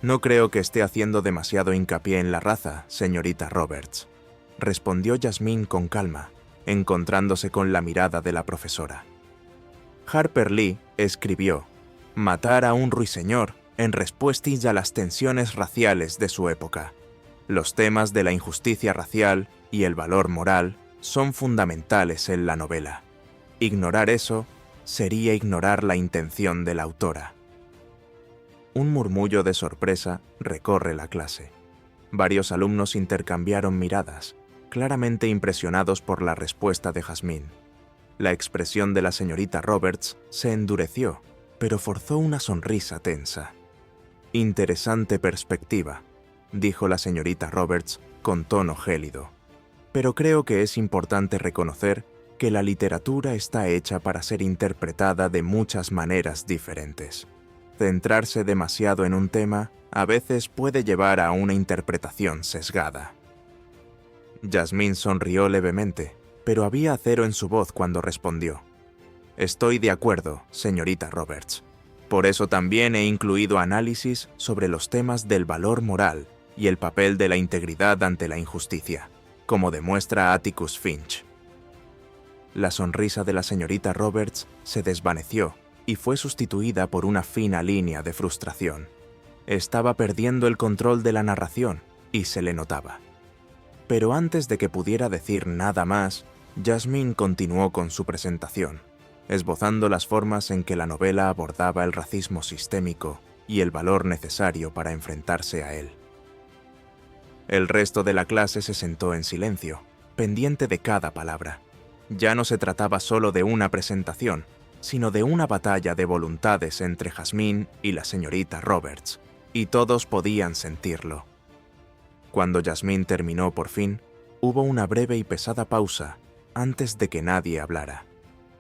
«No creo que esté haciendo demasiado hincapié en la raza, señorita Roberts», respondió Jasmine con calma, encontrándose con la mirada de la profesora. Harper Lee escribió «Matar a un ruiseñor» en respuesta a las tensiones raciales de su época. Los temas de la injusticia racial y el valor moral son fundamentales en la novela. Ignorar eso sería ignorar la intención de la autora. Un murmullo de sorpresa recorre la clase. Varios alumnos intercambiaron miradas, claramente impresionados por la respuesta de Jasmine. La expresión de la señorita Roberts se endureció, pero forzó una sonrisa tensa. «Interesante perspectiva», dijo la señorita Roberts con tono gélido. «Pero creo que es importante reconocer que la literatura está hecha para ser interpretada de muchas maneras diferentes. Centrarse demasiado en un tema a veces puede llevar a una interpretación sesgada». Jasmine sonrió levemente, pero había acero en su voz cuando respondió. «Estoy de acuerdo, señorita Roberts. Por eso también he incluido análisis sobre los temas del valor moral y el papel de la integridad ante la injusticia, como demuestra Atticus Finch». La sonrisa de la señorita Roberts se desvaneció y fue sustituida por una fina línea de frustración. Estaba perdiendo el control de la narración y se le notaba. Pero antes de que pudiera decir nada más, Jasmine continuó con su presentación, esbozando las formas en que la novela abordaba el racismo sistémico y el valor necesario para enfrentarse a él. El resto de la clase se sentó en silencio, pendiente de cada palabra. Ya no se trataba solo de una presentación, sino de una batalla de voluntades entre Jasmine y la señorita Roberts, y todos podían sentirlo. Cuando Jasmine terminó por fin, hubo una breve y pesada pausa antes de que nadie hablara.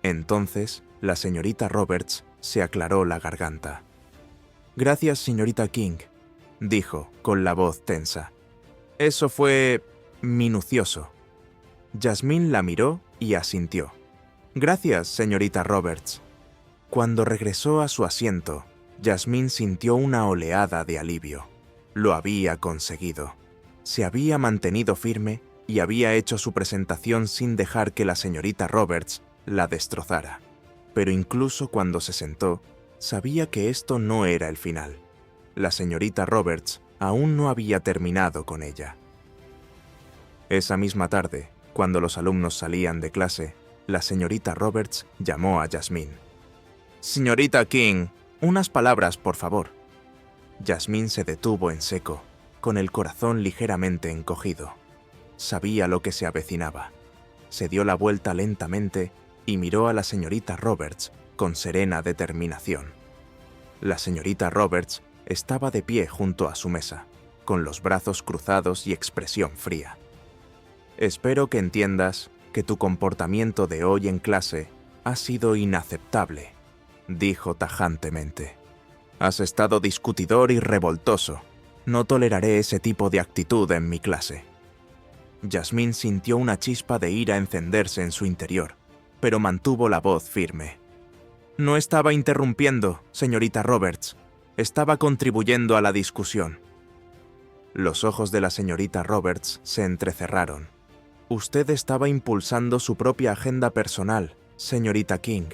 Entonces, la señorita Roberts se aclaró la garganta. «Gracias, señorita King», dijo con la voz tensa. «Eso fue minucioso». Jasmine la miró y asintió. «Gracias, señorita Roberts». Cuando regresó a su asiento, Jasmine sintió una oleada de alivio. Lo había conseguido. Se había mantenido firme y había hecho su presentación sin dejar que la señorita Roberts la destrozara. Pero incluso cuando se sentó, sabía que esto no era el final. La señorita Roberts aún no había terminado con ella. Esa misma tarde, cuando los alumnos salían de clase, la señorita Roberts llamó a Jasmine. «Señorita King, unas palabras, por favor». Jasmine se detuvo en seco, con el corazón ligeramente encogido. Sabía lo que se avecinaba. Se dio la vuelta lentamente y miró a la señorita Roberts con serena determinación. La señorita Roberts estaba de pie junto a su mesa, con los brazos cruzados y expresión fría. «Espero que entiendas que tu comportamiento de hoy en clase ha sido inaceptable», dijo tajantemente. «Has estado discutidor y revoltoso. No toleraré ese tipo de actitud en mi clase». Jasmine sintió una chispa de ira encenderse en su interior, pero mantuvo la voz firme. «No estaba interrumpiendo, señorita Roberts. Estaba contribuyendo a la discusión». Los ojos de la señorita Roberts se entrecerraron. «Usted estaba impulsando su propia agenda personal, señorita King.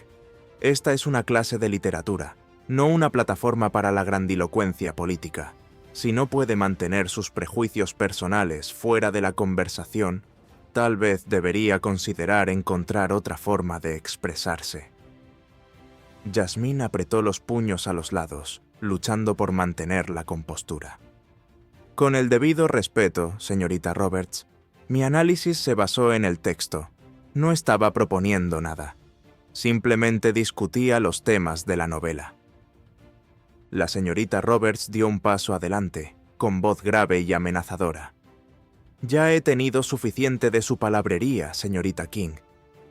Esta es una clase de literatura, no una plataforma para la grandilocuencia política. Si no puede mantener sus prejuicios personales fuera de la conversación, tal vez debería considerar encontrar otra forma de expresarse». Jasmine apretó los puños a los lados, luchando por mantener la compostura. «Con el debido respeto, señorita Roberts, mi análisis se basó en el texto. No estaba proponiendo nada. Simplemente discutía los temas de la novela». La señorita Roberts dio un paso adelante, con voz grave y amenazadora. «Ya he tenido suficiente de su palabrería, señorita King.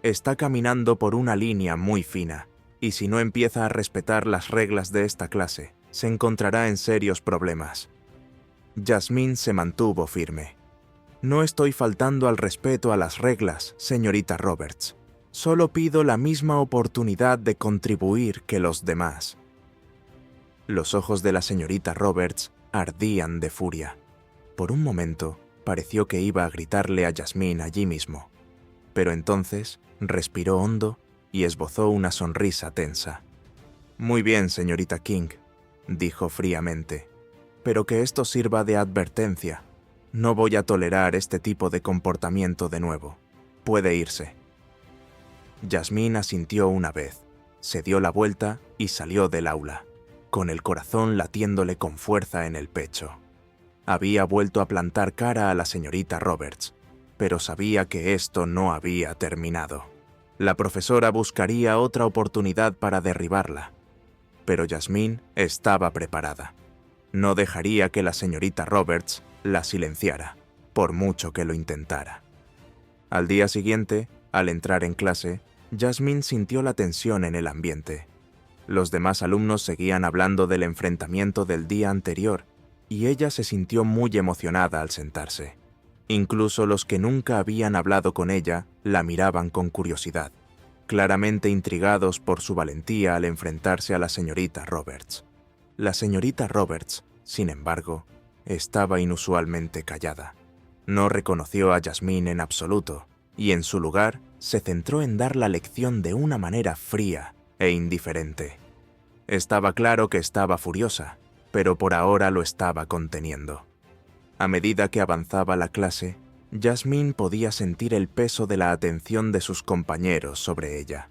Está caminando por una línea muy fina, y si no empieza a respetar las reglas de esta clase, se encontrará en serios problemas». Jasmine se mantuvo firme. «No estoy faltando al respeto a las reglas, señorita Roberts. Solo pido la misma oportunidad de contribuir que los demás». Los ojos de la señorita Roberts ardían de furia. Por un momento, pareció que iba a gritarle a Jasmine allí mismo. Pero entonces respiró hondo y esbozó una sonrisa tensa. «Muy bien, señorita King», dijo fríamente. «Pero que esto sirva de advertencia. No voy a tolerar este tipo de comportamiento de nuevo. Puede irse». Jasmine asintió una vez, se dio la vuelta y salió del aula, con el corazón latiéndole con fuerza en el pecho. Había vuelto a plantar cara a la señorita Roberts, pero sabía que esto no había terminado. La profesora buscaría otra oportunidad para derribarla, pero Jasmine estaba preparada. No dejaría que la señorita Roberts la silenciara, por mucho que lo intentara. Al día siguiente, al entrar en clase, Jasmine sintió la tensión en el ambiente. Los demás alumnos seguían hablando del enfrentamiento del día anterior, y ella se sintió muy emocionada al sentarse. Incluso los que nunca habían hablado con ella la miraban con curiosidad, claramente intrigados por su valentía al enfrentarse a la señorita Roberts. La señorita Roberts, sin embargo, estaba inusualmente callada. No reconoció a Jasmine en absoluto, y en su lugar se centró en dar la lección de una manera fría e indiferente. Estaba claro que estaba furiosa, pero por ahora lo estaba conteniendo. A medida que avanzaba la clase, Jasmine podía sentir el peso de la atención de sus compañeros sobre ella.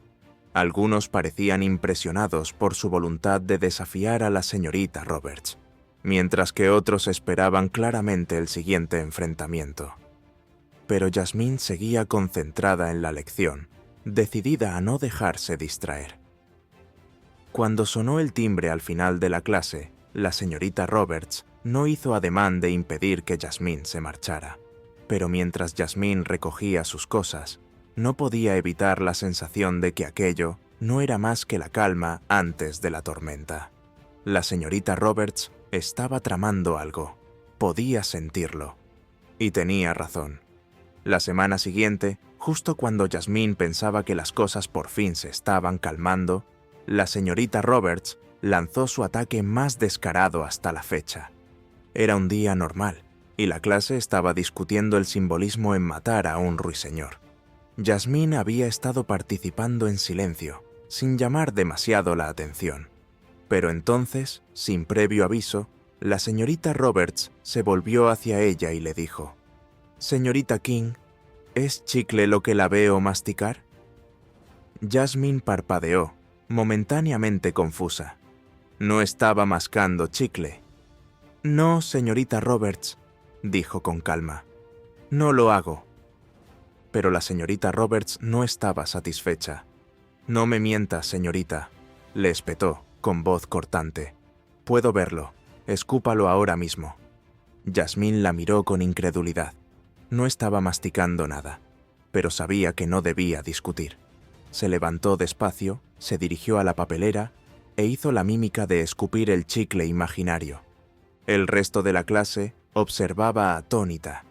Algunos parecían impresionados por su voluntad de desafiar a la señorita Roberts, mientras que otros esperaban claramente el siguiente enfrentamiento. Pero Jasmine seguía concentrada en la lección, decidida a no dejarse distraer. Cuando sonó el timbre al final de la clase, la señorita Roberts no hizo ademán de impedir que Jasmine se marchara. Pero mientras Jasmine recogía sus cosas, no podía evitar la sensación de que aquello no era más que la calma antes de la tormenta. La señorita Roberts estaba tramando algo, podía sentirlo. Y tenía razón. La semana siguiente, Justo cuando Jasmine pensaba que las cosas por fin se estaban calmando, la señorita Roberts lanzó su ataque más descarado hasta la fecha. Era un día normal, y la clase estaba discutiendo el simbolismo en matar a un ruiseñor. Jasmine había estado participando en silencio, sin llamar demasiado la atención. Pero entonces, sin previo aviso, la señorita Roberts se volvió hacia ella y le dijo: «Señorita King, ¿es chicle lo que la veo masticar?». Jasmine parpadeó, momentáneamente confusa. No estaba mascando chicle. «No, señorita Roberts», dijo con calma. «No lo hago». Pero la señorita Roberts no estaba satisfecha. «No me mienta, señorita», le espetó, con voz cortante. «Puedo verlo. Escúpalo ahora mismo». Jasmine la miró con incredulidad. No estaba masticando nada, pero sabía que no debía discutir. Se levantó despacio, se dirigió a la papelera e hizo la mímica de escupir el chicle imaginario. El resto de la clase observaba atónita.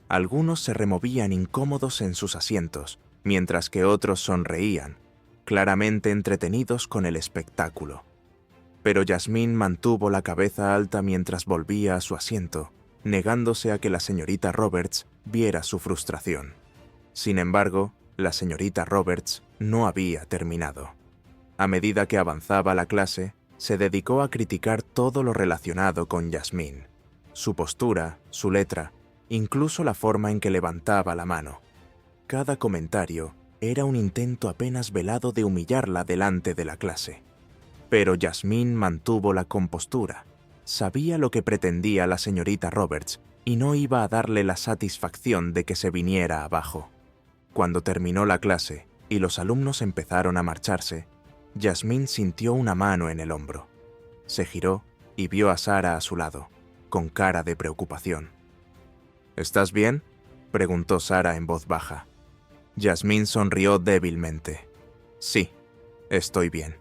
Algunos se removían incómodos en sus asientos, mientras que otros sonreían, claramente entretenidos con el espectáculo. Pero Jasmine mantuvo la cabeza alta mientras volvía a su asiento, negándose a que la señorita Roberts viera su frustración. Sin embargo, la señorita Roberts no había terminado. A medida que avanzaba la clase, se dedicó a criticar todo lo relacionado con Jasmine: su postura, su letra, incluso la forma en que levantaba la mano. Cada comentario era un intento apenas velado de humillarla delante de la clase. Pero Jasmine mantuvo la compostura. Sabía lo que pretendía la señorita Roberts y no iba a darle la satisfacción de que se viniera abajo. Cuando terminó la clase y los alumnos empezaron a marcharse, Jasmine sintió una mano en el hombro. Se giró y vio a Sarah a su lado, con cara de preocupación. «¿Estás bien?», preguntó Sarah en voz baja. Jasmine sonrió débilmente. «Sí, estoy bien».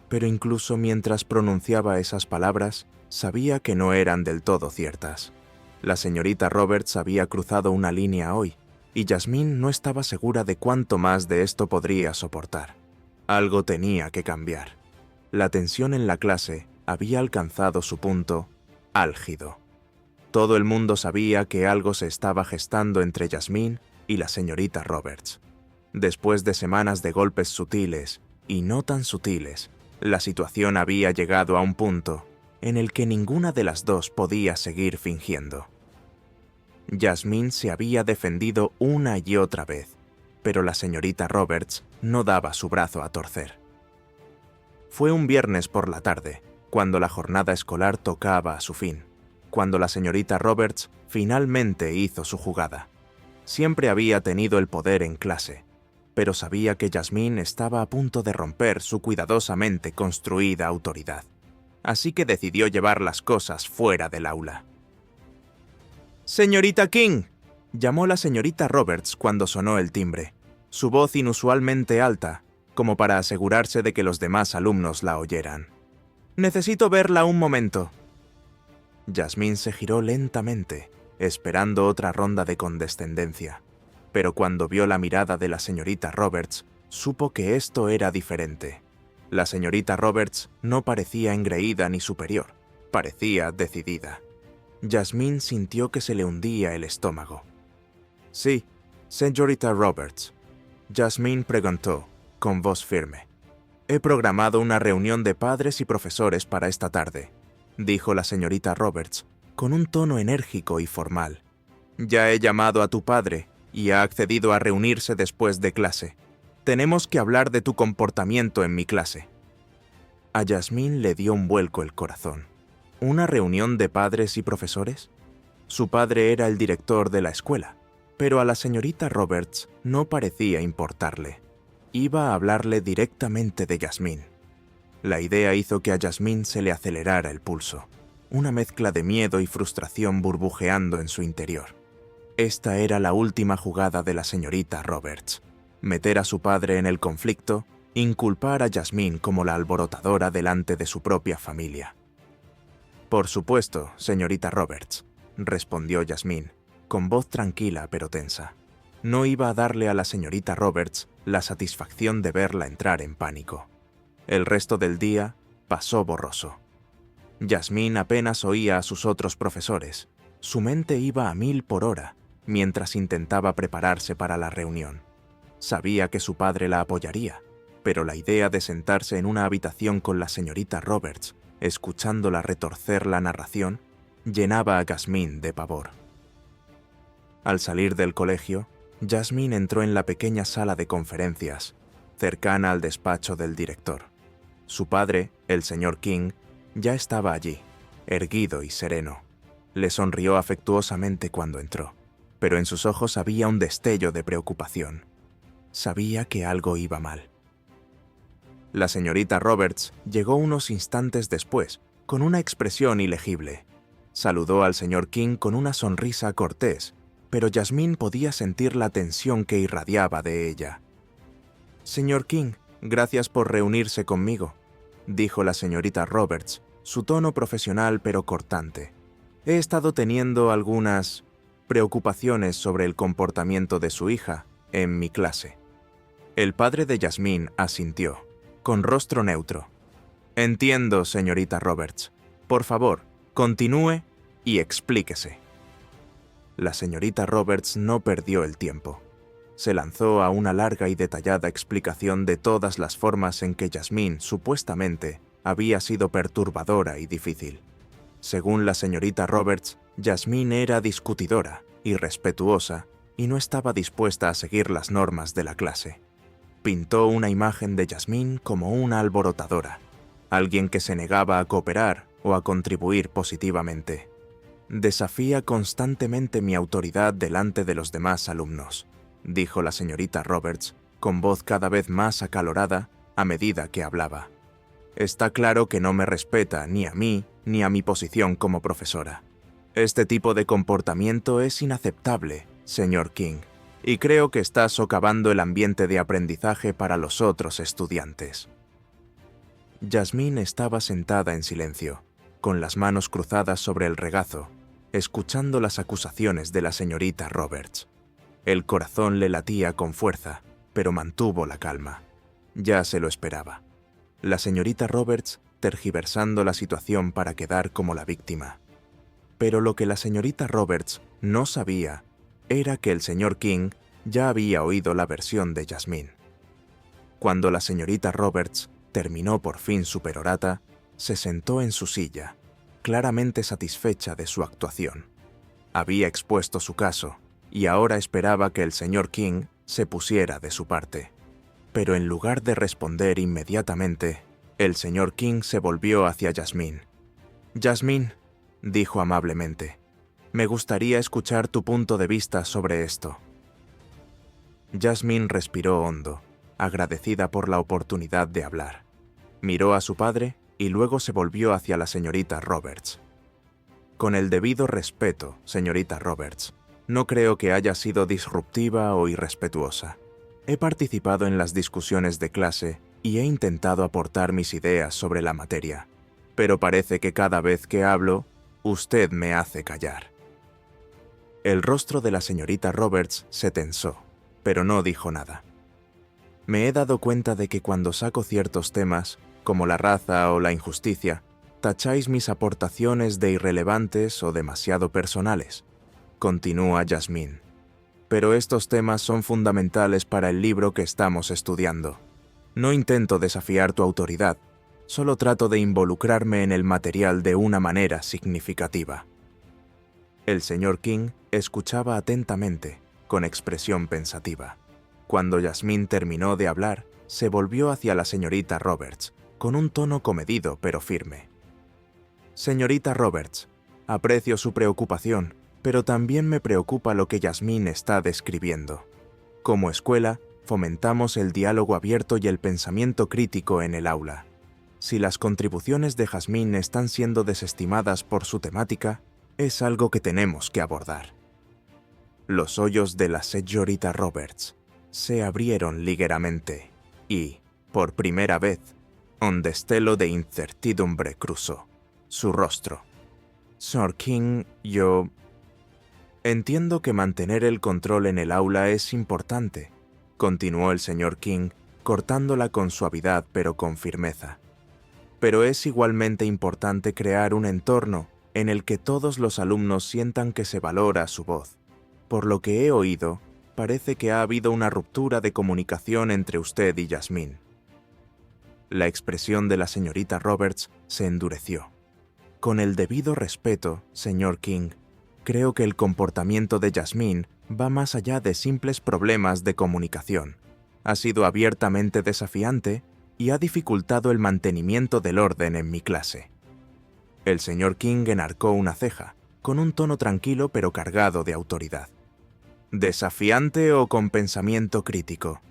Pero incluso mientras pronunciaba esas palabras, sabía que no eran del todo ciertas. La señorita Roberts había cruzado una línea hoy, y Jasmine no estaba segura de cuánto más de esto podría soportar. Algo tenía que cambiar. La tensión en la clase había alcanzado su punto álgido. Todo el mundo sabía que algo se estaba gestando entre Jasmine y la señorita Roberts. Después de semanas de golpes sutiles y no tan sutiles, la situación había llegado a un punto en el que ninguna de las dos podía seguir fingiendo. Jasmine se había defendido una y otra vez, pero la señorita Roberts no daba su brazo a torcer. Fue un viernes por la tarde, cuando la jornada escolar tocaba a su fin, cuando la señorita Roberts finalmente hizo su jugada. Siempre había tenido el poder en clase, pero sabía que Jasmine estaba a punto de romper su cuidadosamente construida autoridad. Así que decidió llevar las cosas fuera del aula. «¡Señorita King!», llamó la señorita Roberts cuando sonó el timbre, su voz inusualmente alta, como para asegurarse de que los demás alumnos la oyeran. «Necesito verla un momento». Jasmine se giró lentamente, esperando otra ronda de condescendencia, pero cuando vio la mirada de la señorita Roberts, supo que esto era diferente. La señorita Roberts no parecía engreída ni superior, parecía decidida. Jasmine sintió que se le hundía el estómago. «Sí, señorita Roberts», Jasmine preguntó, con voz firme. «He programado una reunión de padres y profesores para esta tarde», dijo la señorita Roberts, con un tono enérgico y formal. «Ya he llamado a tu padre y ha accedido a reunirse después de clase. Tenemos que hablar de tu comportamiento en mi clase». A Jasmine le dio un vuelco el corazón. ¿Una reunión de padres y profesores? Su padre era el director de la escuela, pero a la señorita Roberts no parecía importarle. Iba a hablarle directamente de Jasmine. La idea hizo que a Jasmine se le acelerara el pulso, una mezcla de miedo y frustración burbujeando en su interior. Esta era la última jugada de la señorita Roberts: meter a su padre en el conflicto, inculpar a Jasmine como la alborotadora delante de su propia familia. «Por supuesto, señorita Roberts», respondió Jasmine, con voz tranquila pero tensa. no iba a darle a la señorita Roberts la satisfacción de verla entrar en pánico. El resto del día pasó borroso. Jasmine apenas oía a sus otros profesores. Su mente iba a 1000 por hora mientras intentaba prepararse para la reunión. Sabía que su padre la apoyaría, pero la idea de sentarse en una habitación con la señorita Roberts, escuchándola retorcer la narración, llenaba a Jasmine de pavor. Al salir del colegio, Jasmine entró en la pequeña sala de conferencias, cercana al despacho del director. Su padre, el señor King, ya estaba allí, erguido y sereno. Le sonrió afectuosamente cuando entró, pero en sus ojos había un destello de preocupación. Sabía que algo iba mal. La señorita Roberts llegó unos instantes después, con una expresión ilegible. Saludó al señor King con una sonrisa cortés, pero Jasmine podía sentir la tensión que irradiaba de ella. «Señor King, gracias por reunirse conmigo», dijo la señorita Roberts, su tono profesional pero cortante. «He estado teniendo algunas preocupaciones sobre el comportamiento de su hija en mi clase». El padre de Jasmine asintió, con rostro neutro. «Entiendo, señorita Roberts. Por favor, continúe y explíquese». La señorita Roberts no perdió el tiempo. Se lanzó a una larga y detallada explicación de todas las formas en que Jasmine, supuestamente, había sido perturbadora y difícil. Según la señorita Roberts, Jasmine era discutidora, irrespetuosa, y no estaba dispuesta a seguir las normas de la clase. Pintó una imagen de Jasmine como una alborotadora, alguien que se negaba a cooperar o a contribuir positivamente. «Desafía constantemente mi autoridad delante de los demás alumnos», dijo la señorita Roberts, con voz cada vez más acalorada a medida que hablaba. «Está claro que no me respeta ni a mí ni a mi posición como profesora. Este tipo de comportamiento es inaceptable, señor King, y creo que está socavando el ambiente de aprendizaje para los otros estudiantes». Jasmine estaba sentada en silencio, con las manos cruzadas sobre el regazo, escuchando las acusaciones de la señorita Roberts. El corazón le latía con fuerza, pero mantuvo la calma. Ya se lo esperaba. La señorita Roberts tergiversando la situación para quedar como la víctima. Pero lo que la señorita Roberts no sabía era que el señor King ya había oído la versión de Jasmine. Cuando la señorita Roberts terminó por fin su perorata, se sentó en su silla, claramente satisfecha de su actuación. Había expuesto su caso, y ahora esperaba que el señor King se pusiera de su parte. Pero en lugar de responder inmediatamente, el señor King se volvió hacia Jasmine. «Jasmine», dijo amablemente, «me gustaría escuchar tu punto de vista sobre esto». Jasmine respiró hondo, agradecida por la oportunidad de hablar. Miró a su padre y luego se volvió hacia la señorita Roberts. «Con el debido respeto, señorita Roberts, no creo que haya sido disruptiva o irrespetuosa. He participado en las discusiones de clase y he intentado aportar mis ideas sobre la materia, pero parece que cada vez que hablo, usted me hace callar». El rostro de la señorita Roberts se tensó, pero no dijo nada. «Me he dado cuenta de que cuando saco ciertos temas, como la raza o la injusticia, tacháis mis aportaciones de irrelevantes o demasiado personales», continúa Jasmine. «Pero estos temas son fundamentales para el libro que estamos estudiando. No intento desafiar tu autoridad, solo trato de involucrarme en el material de una manera significativa». El señor King escuchaba atentamente, con expresión pensativa. Cuando Jasmine terminó de hablar, se volvió hacia la señorita Roberts, con un tono comedido pero firme. «Señorita Roberts, aprecio su preocupación, pero también me preocupa lo que Jasmine está describiendo. Como escuela, fomentamos el diálogo abierto y el pensamiento crítico en el aula. Si las contribuciones de Jasmine están siendo desestimadas por su temática, es algo que tenemos que abordar». Los ojos de la señorita Roberts se abrieron ligeramente y, por primera vez, un destello de incertidumbre cruzó su rostro. «Sir King, yo...» Entiendo que mantener el control en el aula es importante, continuó el señor King, cortándola con suavidad pero con firmeza. Pero es igualmente importante crear un entorno en el que todos los alumnos sientan que se valora su voz. Por lo que he oído, parece que ha habido una ruptura de comunicación entre usted y Yasmín. La expresión de la señorita Roberts se endureció. Con el debido respeto, señor King, creo que el comportamiento de Yasmín va más allá de simples problemas de comunicación. Ha sido abiertamente desafiante y ha dificultado el mantenimiento del orden en mi clase. El señor King enarcó una ceja, con un tono tranquilo pero cargado de autoridad. ¿Desafiante o con pensamiento crítico?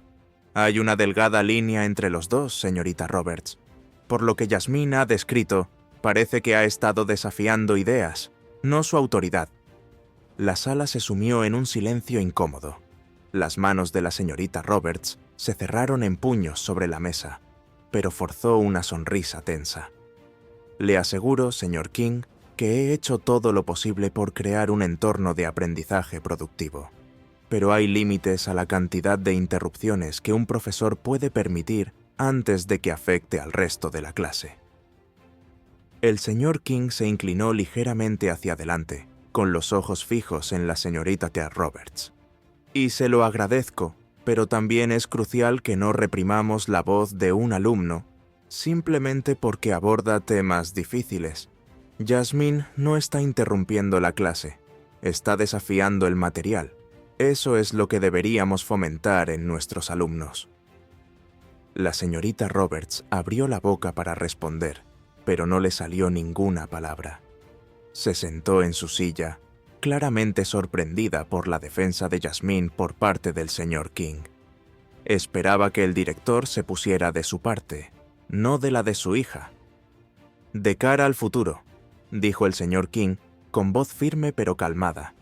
Hay una delgada línea entre los dos, señorita Roberts. Por lo que Yasmín ha descrito, parece que ha estado desafiando ideas, no su autoridad. La sala se sumió en un silencio incómodo. Las manos de la señorita Roberts se cerraron en puños sobre la mesa, pero forzó una sonrisa tensa. Le aseguro, señor King, que he hecho todo lo posible por crear un entorno de aprendizaje productivo. Pero hay límites a la cantidad de interrupciones que un profesor puede permitir antes de que afecte al resto de la clase. El señor King se inclinó ligeramente hacia adelante, con los ojos fijos en la señorita T. Roberts. Y se lo agradezco, pero también es crucial que no reprimamos la voz de un alumno simplemente porque aborda temas difíciles. Yasmín no está interrumpiendo la clase, está desafiando el material. Eso es lo que deberíamos fomentar en nuestros alumnos. La señorita Roberts abrió la boca para responder, pero no le salió ninguna palabra. Se sentó en su silla, claramente sorprendida por la defensa de Yasmín por parte del señor King. Esperaba que el director se pusiera de su parte, no de la de su hija. De cara al futuro, dijo el señor King, con voz firme pero calmada,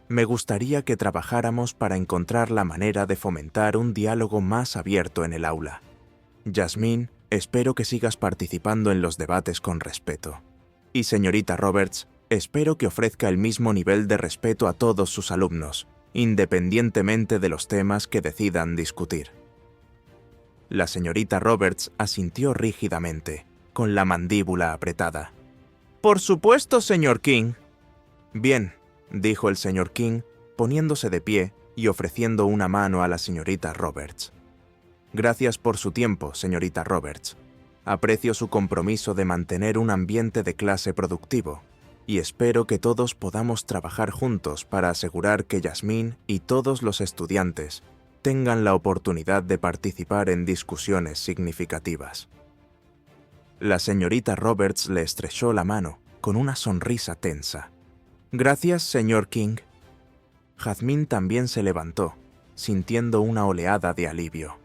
me gustaría que trabajáramos para encontrar la manera de fomentar un diálogo más abierto en el aula. Yasmín, espero que sigas participando en los debates con respeto. Y señorita Roberts, espero que ofrezca el mismo nivel de respeto a todos sus alumnos, independientemente de los temas que decidan discutir. La señorita Roberts asintió rígidamente, con la mandíbula apretada. «Por supuesto, señor King». «Bien», dijo el señor King, poniéndose de pie y ofreciendo una mano a la señorita Roberts. «Gracias por su tiempo, señorita Roberts. Aprecio su compromiso de mantener un ambiente de clase productivo, y espero que todos podamos trabajar juntos para asegurar que Yasmín y todos los estudiantes tengan la oportunidad de participar en discusiones significativas». La señorita Roberts le estrechó la mano con una sonrisa tensa. «Gracias, señor King». Jazmín también se levantó, sintiendo una oleada de alivio.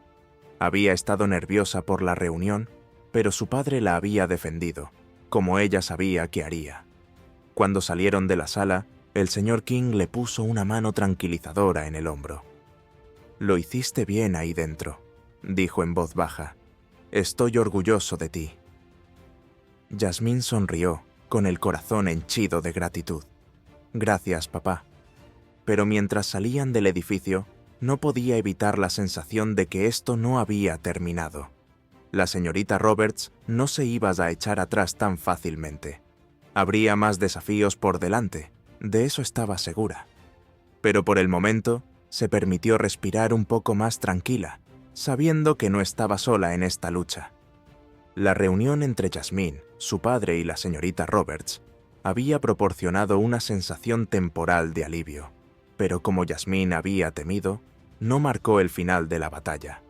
Había estado nerviosa por la reunión, pero su padre la había defendido, como ella sabía que haría. Cuando salieron de la sala, el señor King le puso una mano tranquilizadora en el hombro. «Lo hiciste bien ahí dentro», dijo en voz baja. «Estoy orgulloso de ti». Yasmín sonrió, con el corazón henchido de gratitud. «Gracias, papá». Pero mientras salían del edificio, no podía evitar la sensación de que esto no había terminado. La señorita Roberts no se iba a echar atrás tan fácilmente. Habría más desafíos por delante, de eso estaba segura. Pero por el momento, se permitió respirar un poco más tranquila, sabiendo que no estaba sola en esta lucha. La reunión entre Yasmín, su padre y la señorita Roberts había proporcionado una sensación temporal de alivio, pero como Yasmín había temido, no marcó el final de la batalla.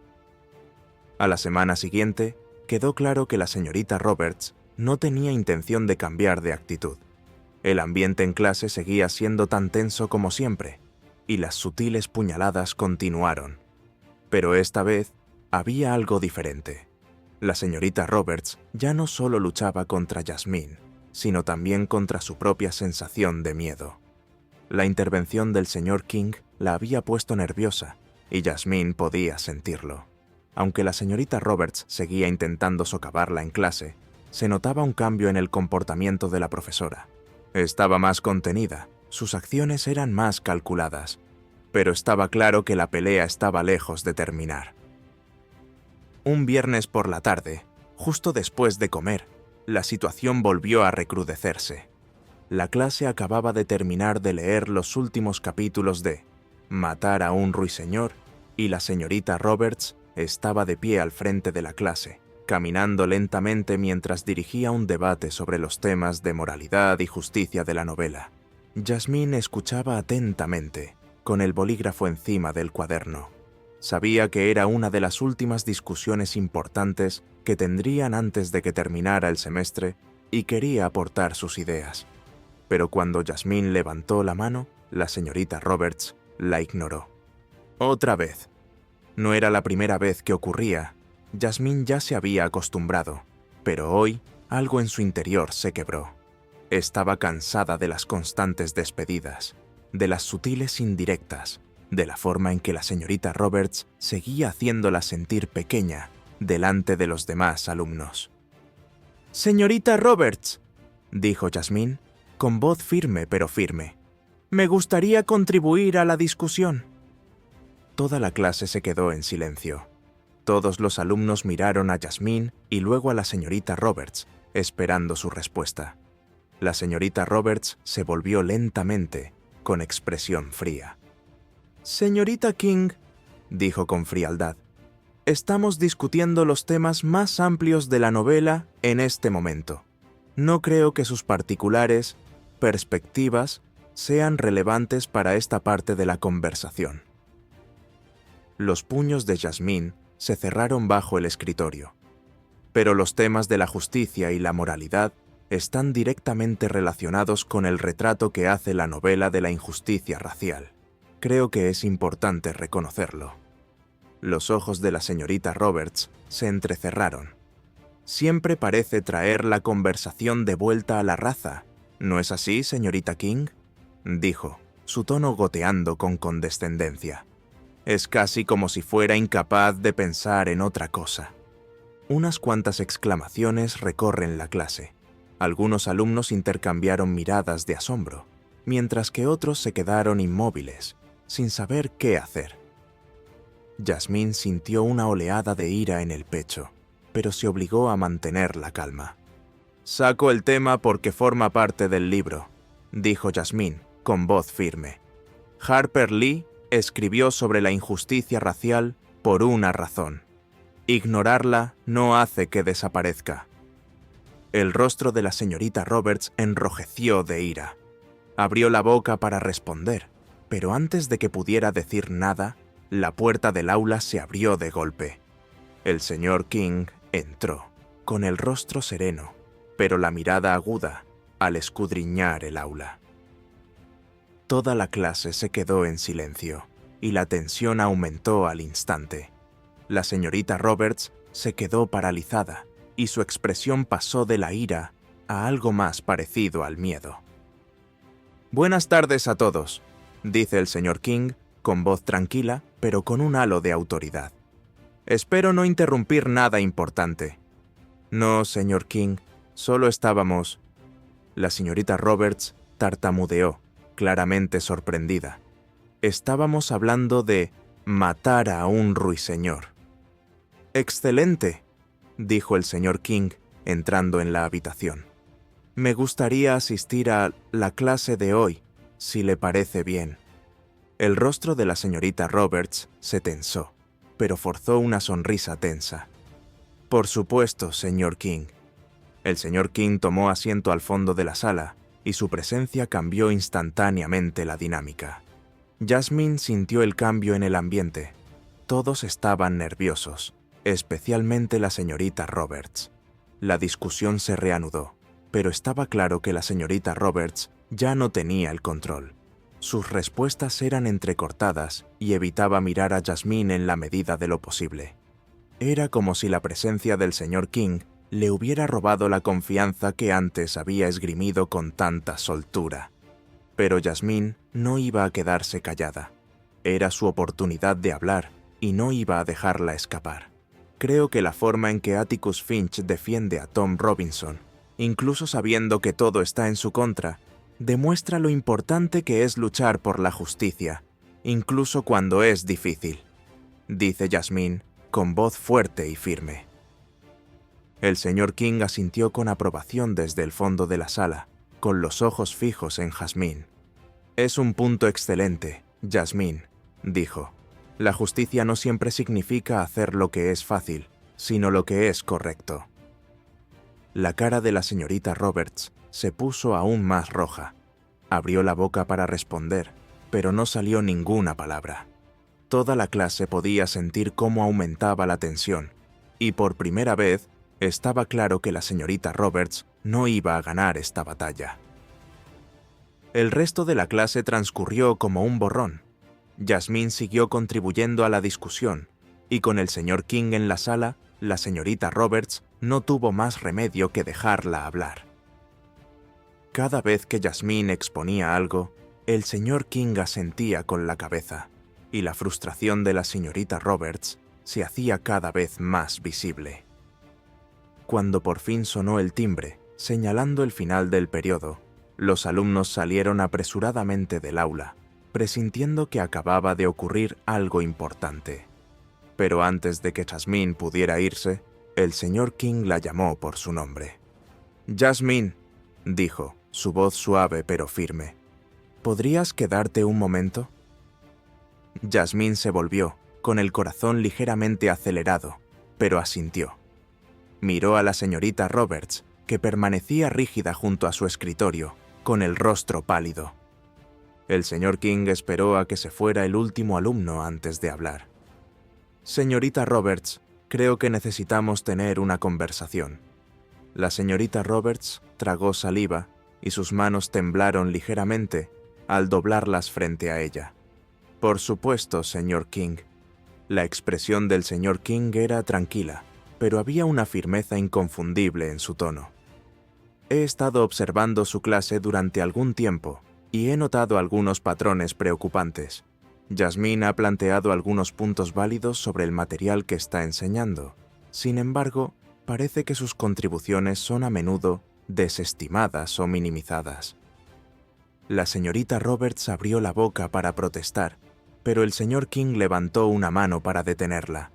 A la semana siguiente, quedó claro que la señorita Roberts no tenía intención de cambiar de actitud. El ambiente en clase seguía siendo tan tenso como siempre, y las sutiles puñaladas continuaron. Pero esta vez había algo diferente. La señorita Roberts ya no solo luchaba contra Yasmín, sino también contra su propia sensación de miedo. La intervención del señor King la había puesto nerviosa, y Yasmín podía sentirlo. Aunque la señorita Roberts seguía intentando socavarla en clase, se notaba un cambio en el comportamiento de la profesora. Estaba más contenida, Sus acciones eran más calculadas, pero estaba claro que la pelea estaba lejos de terminar. Un viernes por la tarde, justo después de comer, la situación volvió a recrudecerse. La clase acababa de terminar de leer los últimos capítulos de Matar a un ruiseñor y la señorita Roberts estaba de pie al frente de la clase, caminando lentamente mientras dirigía un debate sobre los temas de moralidad y justicia de la novela. Jasmine escuchaba atentamente, con el bolígrafo encima del cuaderno. Sabía que era una de las últimas discusiones importantes que tendrían antes de que terminara el semestre y quería aportar sus ideas. Pero cuando Jasmine levantó la mano, la señorita Roberts la ignoró. Otra vez. No era la primera vez que ocurría. Jasmine ya se había acostumbrado, pero hoy algo en su interior se quebró. Estaba cansada de las constantes despedidas, de las sutiles indirectas, de la forma en que la señorita Roberts seguía haciéndola sentir pequeña delante de los demás alumnos. «Señorita Roberts», dijo Jasmine, con voz firme pero firme, «me gustaría contribuir a la discusión». Toda la clase se quedó en silencio. Todos los alumnos miraron a Jasmine y luego a la señorita Roberts, esperando su respuesta. La señorita Roberts se volvió lentamente, con expresión fría. «Señorita King», dijo con frialdad, «estamos discutiendo los temas más amplios de la novela en este momento. No creo que sus particulares perspectivas sean relevantes para esta parte de la conversación». Los puños de Jasmine se cerraron bajo el escritorio. Pero los temas de la justicia y la moralidad están directamente relacionados con el retrato que hace la novela de la injusticia racial. Creo que es importante reconocerlo. Los ojos de la señorita Roberts se entrecerraron. Siempre parece traer la conversación de vuelta a la raza. ¿No es así, señorita King?, dijo, su tono goteando con condescendencia. Es casi como si fuera incapaz de pensar en otra cosa. Unas cuantas exclamaciones recorren la clase. Algunos alumnos intercambiaron miradas de asombro, mientras que otros se quedaron inmóviles, sin saber qué hacer. Jasmine sintió una oleada de ira en el pecho, pero se obligó a mantener la calma. «Saco el tema porque forma parte del libro», dijo Jasmine, con voz firme. «Harper Lee escribió sobre la injusticia racial por una razón. Ignorarla no hace que desaparezca». El rostro de la señorita Roberts enrojeció de ira. Abrió la boca para responder, pero antes de que pudiera decir nada, la puerta del aula se abrió de golpe. El señor King entró, con el rostro sereno, pero la mirada aguda, al escudriñar el aula. Toda la clase se quedó en silencio, y la tensión aumentó al instante. La señorita Roberts se quedó paralizada, y su expresión pasó de la ira a algo más parecido al miedo. «Buenas tardes a todos», dice el señor King, con voz tranquila, pero con un halo de autoridad. «Espero no interrumpir nada importante». «No, señor King, solo estábamos...» La señorita Roberts tartamudeó, claramente sorprendida. «Estábamos hablando de matar a un ruiseñor». «Excelente», dijo el señor King, entrando en la habitación. «Me gustaría asistir a la clase de hoy, si le parece bien». El rostro de la señorita Roberts se tensó, pero forzó una sonrisa tensa. «Por supuesto, señor King». El señor King tomó asiento al fondo de la sala, y su presencia cambió instantáneamente la dinámica. Jasmine sintió el cambio en el ambiente. Todos estaban nerviosos, especialmente la señorita Roberts. La discusión se reanudó, pero estaba claro que la señorita Roberts ya no tenía el control. Sus respuestas eran entrecortadas y evitaba mirar a Jasmine en la medida de lo posible. Era como si la presencia del señor King le hubiera robado la confianza que antes había esgrimido con tanta soltura. Pero Jasmine no iba a quedarse callada. Era su oportunidad de hablar y no iba a dejarla escapar. Creo que la forma en que Atticus Finch defiende a Tom Robinson, incluso sabiendo que todo está en su contra, demuestra lo importante que es luchar por la justicia, incluso cuando es difícil, dice Jasmine con voz fuerte y firme. El señor King asintió con aprobación desde el fondo de la sala, con los ojos fijos en Jasmine. Es un punto excelente, Jasmine, dijo. La justicia no siempre significa hacer lo que es fácil, sino lo que es correcto. La cara de la señorita Roberts se puso aún más roja. Abrió la boca para responder, pero no salió ninguna palabra. Toda la clase podía sentir cómo aumentaba la tensión, y por primera vez estaba claro que la señorita Roberts no iba a ganar esta batalla. El resto de la clase transcurrió como un borrón. Jasmine siguió contribuyendo a la discusión, y con el señor King en la sala, la señorita Roberts no tuvo más remedio que dejarla hablar. Cada vez que Jasmine exponía algo, el señor King asentía con la cabeza, y la frustración de la señorita Roberts se hacía cada vez más visible. Cuando por fin sonó el timbre, señalando el final del periodo, los alumnos salieron apresuradamente del aula, presintiendo que acababa de ocurrir algo importante. Pero antes de que Jasmine pudiera irse, el señor King la llamó por su nombre. «Jasmine», dijo, su voz suave pero firme, «¿podrías quedarte un momento?» Jasmine se volvió, con el corazón ligeramente acelerado, pero asintió. Miró a la señorita Roberts, que permanecía rígida junto a su escritorio, con el rostro pálido. El señor King esperó a que se fuera el último alumno antes de hablar. «Señorita Roberts, creo que necesitamos tener una conversación». La señorita Roberts tragó saliva y sus manos temblaron ligeramente al doblarlas frente a ella. «Por supuesto, señor King». La expresión del señor King era tranquila, pero había una firmeza inconfundible en su tono. He estado observando su clase durante algún tiempo y he notado algunos patrones preocupantes. Jasmine ha planteado algunos puntos válidos sobre el material que está enseñando. Sin embargo, parece que sus contribuciones son a menudo desestimadas o minimizadas. La señorita Roberts abrió la boca para protestar, pero el señor King levantó una mano para detenerla.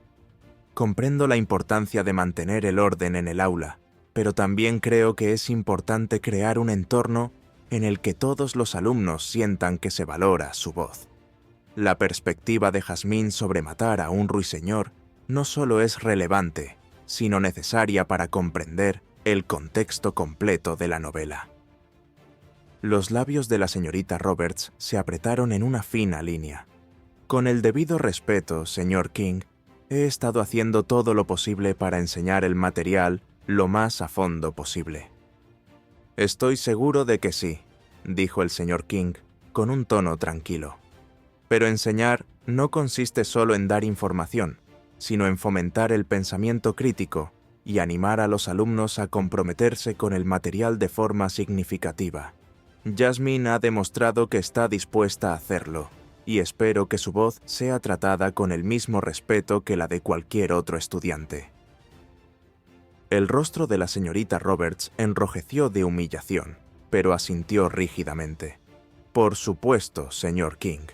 Comprendo la importancia de mantener el orden en el aula, pero también creo que es importante crear un entorno en el que todos los alumnos sientan que se valora su voz. La perspectiva de Jasmine sobre matar a un ruiseñor no solo es relevante, sino necesaria para comprender el contexto completo de la novela. Los labios de la señorita Roberts se apretaron en una fina línea. Con el debido respeto, señor King, he estado haciendo todo lo posible para enseñar el material lo más a fondo posible. Estoy seguro de que sí, dijo el señor King, con un tono tranquilo. Pero enseñar no consiste solo en dar información, sino en fomentar el pensamiento crítico y animar a los alumnos a comprometerse con el material de forma significativa. Jasmine ha demostrado que está dispuesta a hacerlo, y espero que su voz sea tratada con el mismo respeto que la de cualquier otro estudiante. El rostro de la señorita Roberts enrojeció de humillación, pero asintió rígidamente. Por supuesto, señor King.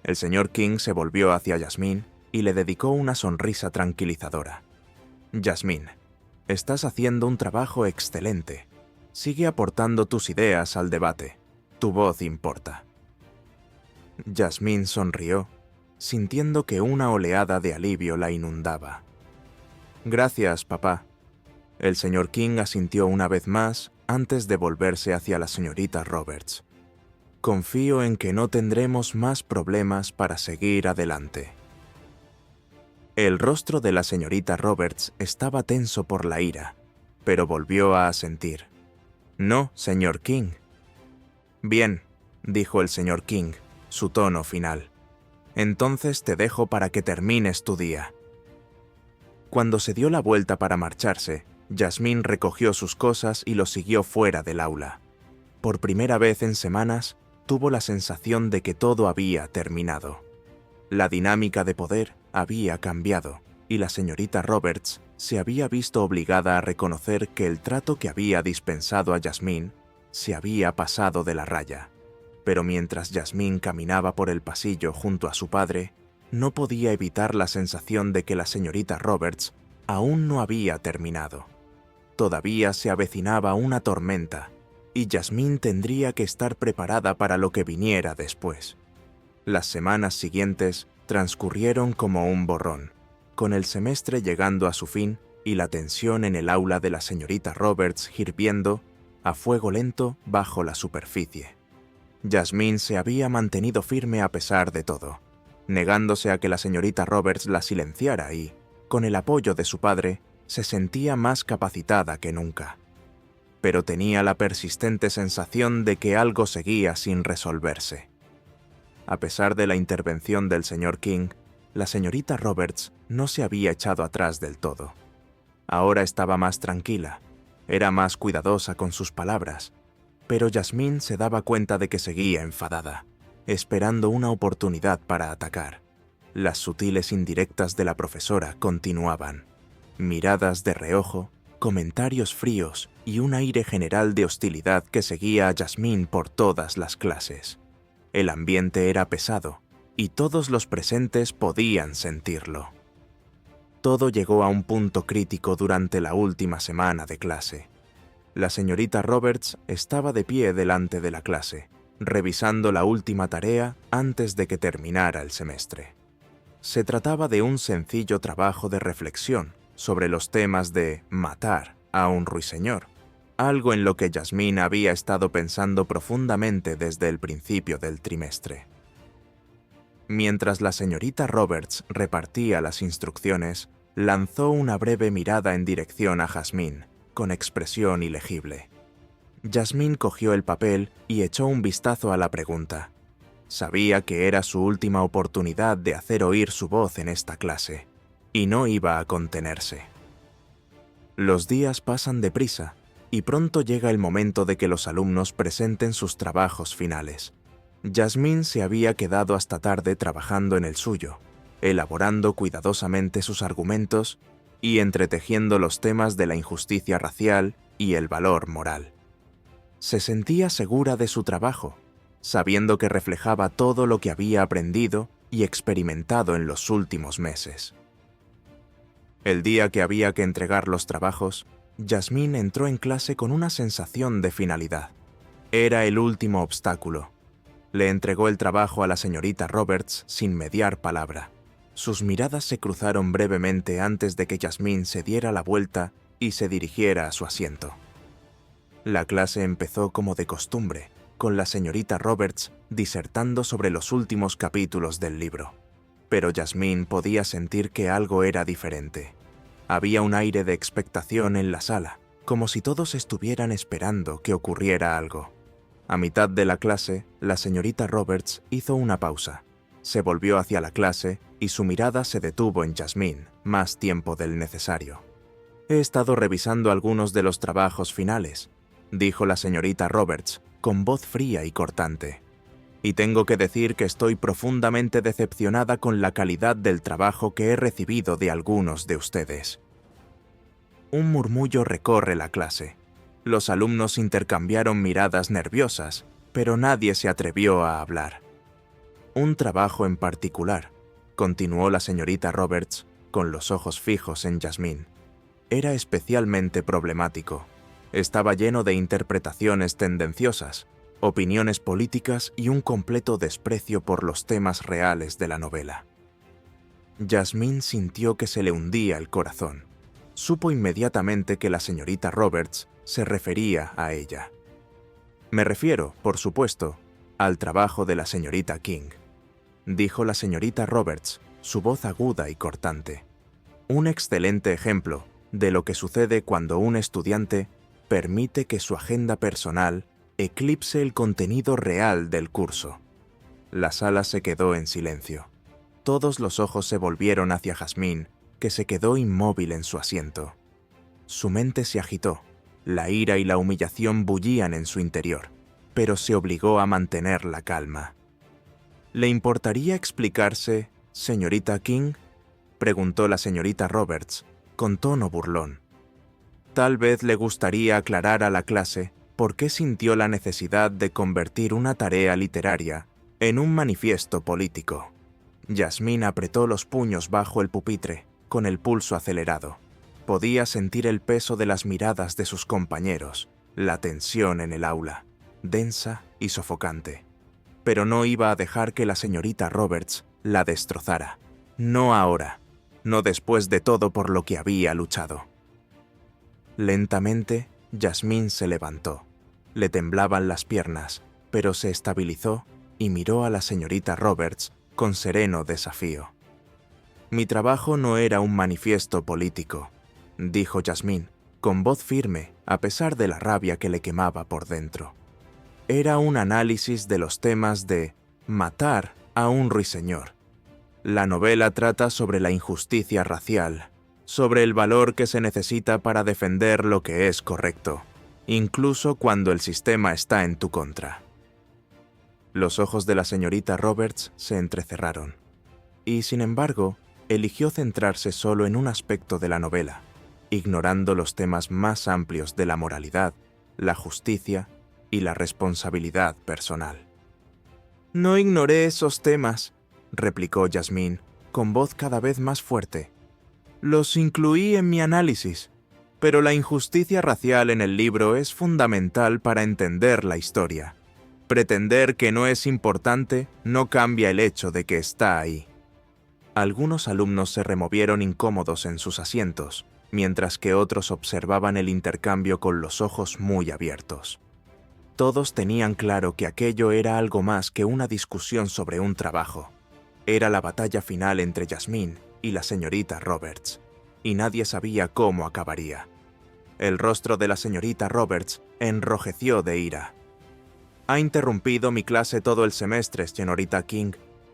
El señor King se volvió hacia Jasmine y le dedicó una sonrisa tranquilizadora. Jasmine, estás haciendo un trabajo excelente. Sigue aportando tus ideas al debate. Tu voz importa. Jasmine sonrió, sintiendo que una oleada de alivio la inundaba. Gracias, papá. El señor King asintió una vez más antes de volverse hacia la señorita Roberts. Confío en que no tendremos más problemas para seguir adelante. El rostro de la señorita Roberts estaba tenso por la ira, pero volvió a asentir. No, señor King. Bien, dijo el señor King, su tono final. Entonces te dejo para que termines tu día. Cuando se dio la vuelta para marcharse, Jasmine recogió sus cosas y lo siguió fuera del aula. Por primera vez en semanas, tuvo la sensación de que todo había terminado. La dinámica de poder había cambiado, y la señorita Roberts se había visto obligada a reconocer que el trato que había dispensado a Jasmine se había pasado de la raya, pero mientras Jasmine caminaba por el pasillo junto a su padre, no podía evitar la sensación de que la señorita Roberts aún no había terminado. Todavía se avecinaba una tormenta, y Jasmine tendría que estar preparada para lo que viniera después. Las semanas siguientes transcurrieron como un borrón, con el semestre llegando a su fin y la tensión en el aula de la señorita Roberts hirviendo a fuego lento bajo la superficie. Jasmine se había mantenido firme a pesar de todo, negándose a que la señorita Roberts la silenciara y, con el apoyo de su padre, se sentía más capacitada que nunca. Pero tenía la persistente sensación de que algo seguía sin resolverse. A pesar de la intervención del señor King, la señorita Roberts no se había echado atrás del todo. Ahora estaba más tranquila, era más cuidadosa con sus palabras, pero Jasmine se daba cuenta de que seguía enfadada, esperando una oportunidad para atacar. Las sutiles indirectas de la profesora continuaban. Miradas de reojo, comentarios fríos y un aire general de hostilidad que seguía a Jasmine por todas las clases. El ambiente era pesado, y todos los presentes podían sentirlo. Todo llegó a un punto crítico durante la última semana de clase. La señorita Roberts estaba de pie delante de la clase, revisando la última tarea antes de que terminara el semestre. Se trataba de un sencillo trabajo de reflexión sobre los temas de matar a un ruiseñor, algo en lo que Jasmine había estado pensando profundamente desde el principio del trimestre. Mientras la señorita Roberts repartía las instrucciones, lanzó una breve mirada en dirección a Jasmine, con expresión ilegible. Jasmine cogió el papel y echó un vistazo a la pregunta. Sabía que era su última oportunidad de hacer oír su voz en esta clase, y no iba a contenerse. Los días pasan deprisa, y pronto llega el momento de que los alumnos presenten sus trabajos finales. Jasmine se había quedado hasta tarde trabajando en el suyo, elaborando cuidadosamente sus argumentos y entretejiendo los temas de la injusticia racial y el valor moral. Se sentía segura de su trabajo, sabiendo que reflejaba todo lo que había aprendido y experimentado en los últimos meses. El día que había que entregar los trabajos, Jasmine entró en clase con una sensación de finalidad. Era el último obstáculo. Le entregó el trabajo a la señorita Roberts sin mediar palabra. Sus miradas se cruzaron brevemente antes de que Jasmine se diera la vuelta y se dirigiera a su asiento. La clase empezó como de costumbre, con la señorita Roberts disertando sobre los últimos capítulos del libro. Pero Jasmine podía sentir que algo era diferente. Había un aire de expectación en la sala, como si todos estuvieran esperando que ocurriera algo. A mitad de la clase, la señorita Roberts hizo una pausa. Se volvió hacia la clase y su mirada se detuvo en Jasmine, más tiempo del necesario. «He estado revisando algunos de los trabajos finales», dijo la señorita Roberts, con voz fría y cortante. «Y tengo que decir que estoy profundamente decepcionada con la calidad del trabajo que he recibido de algunos de ustedes». Un murmullo recorre la clase. Los alumnos intercambiaron miradas nerviosas, pero nadie se atrevió a hablar. «Un trabajo en particular», continuó la señorita Roberts, con los ojos fijos en Jasmine. «Era especialmente problemático. Estaba lleno de interpretaciones tendenciosas, opiniones políticas y un completo desprecio por los temas reales de la novela». Jasmine sintió que se le hundía el corazón. Supo inmediatamente que la señorita Roberts se refería a ella. «Me refiero, por supuesto, al trabajo de la señorita King», dijo la señorita Roberts, su voz aguda y cortante. «Un excelente ejemplo de lo que sucede cuando un estudiante permite que su agenda personal eclipse el contenido real del curso». La sala se quedó en silencio. Todos los ojos se volvieron hacia Jasmine, que se quedó inmóvil en su asiento. Su mente se agitó, la ira y la humillación bullían en su interior, pero se obligó a mantener la calma. «¿Le importaría explicarse, señorita King?», preguntó la señorita Roberts, con tono burlón. «Tal vez le gustaría aclarar a la clase por qué sintió la necesidad de convertir una tarea literaria en un manifiesto político. Yasmín apretó los puños bajo el pupitre, con el pulso acelerado. Podía sentir el peso de las miradas de sus compañeros, la tensión en el aula, densa y sofocante. Pero no iba a dejar que la señorita Roberts la destrozara. No ahora, no después de todo por lo que había luchado. Lentamente, Yasmín se levantó. Le temblaban las piernas, pero se estabilizó y miró a la señorita Roberts con sereno desafío. «Mi trabajo no era un manifiesto político», dijo Yasmín, con voz firme a pesar de la rabia que le quemaba por dentro. «Era un análisis de los temas de matar a un ruiseñor. La novela trata sobre la injusticia racial, sobre el valor que se necesita para defender lo que es correcto, incluso cuando el sistema está en tu contra». Los ojos de la señorita Roberts se entrecerraron, y sin embargo, eligió centrarse solo en un aspecto de la novela, ignorando los temas más amplios de la moralidad, la justicia y la responsabilidad personal. «No ignoré esos temas», replicó Yasmín, con voz cada vez más fuerte. «Los incluí en mi análisis, pero la injusticia racial en el libro es fundamental para entender la historia. Pretender que no es importante no cambia el hecho de que está ahí». Algunos alumnos se removieron incómodos en sus asientos, mientras que otros observaban el intercambio con los ojos muy abiertos. Todos tenían claro que aquello era algo más que una discusión sobre un trabajo. Era la batalla final entre Yasmín y la señorita Roberts, y nadie sabía cómo acabaría. El rostro de la señorita Roberts enrojeció de ira. «Ha interrumpido mi clase todo el semestre, señorita King,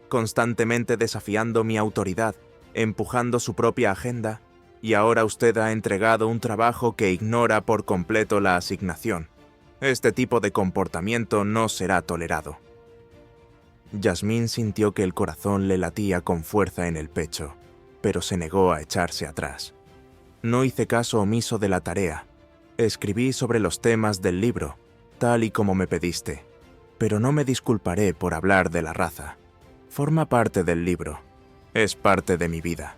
constantemente desafiando mi autoridad, empujando su propia agenda, y ahora usted ha entregado un trabajo que ignora por completo la asignación. Este tipo de comportamiento no será tolerado». Yasmín sintió que el corazón le latía con fuerza en el pecho, pero se negó a echarse atrás. «No hice caso omiso de la tarea. Escribí sobre los temas del libro, tal y como me pediste, pero no me disculparé por hablar de la raza. Forma parte del libro. Es parte de mi vida».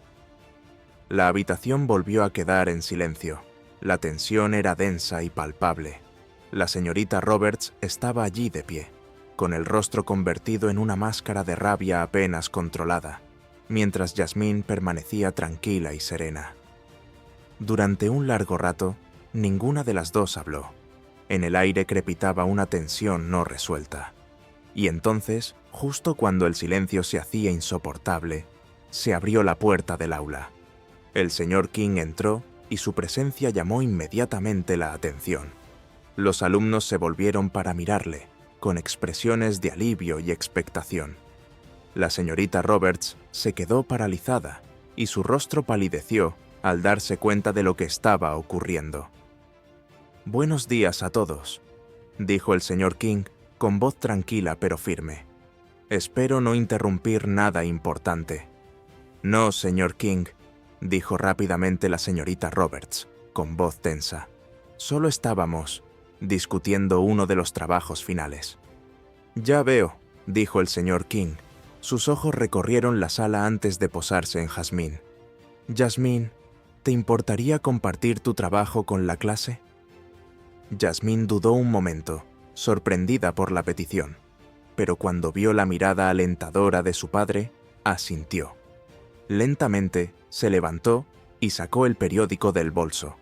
La habitación volvió a quedar en silencio. La tensión era densa y palpable. La señorita Roberts estaba allí de pie, con el rostro convertido en una máscara de rabia apenas controlada, mientras Yasmín permanecía tranquila y serena. Durante un largo rato, ninguna de las dos habló. En el aire crepitaba una tensión no resuelta. Y entonces, justo cuando el silencio se hacía insoportable, se abrió la puerta del aula. El señor King entró y su presencia llamó inmediatamente la atención. Los alumnos se volvieron para mirarle, con expresiones de alivio y expectación. La señorita Roberts se quedó paralizada y su rostro palideció al darse cuenta de lo que estaba ocurriendo. «Buenos días a todos», dijo el señor King con voz tranquila pero firme. «Espero no interrumpir nada importante». «No, señor King», dijo rápidamente la señorita Roberts, con voz tensa. «Solo estábamos discutiendo uno de los trabajos finales». «Ya veo», dijo el señor King. Sus ojos recorrieron la sala antes de posarse en Yasmín. «Yasmín, ¿te importaría compartir tu trabajo con la clase?» Yasmín dudó un momento, sorprendida por la petición, pero cuando vio la mirada alentadora de su padre, asintió. Lentamente se levantó y sacó el periódico del bolso.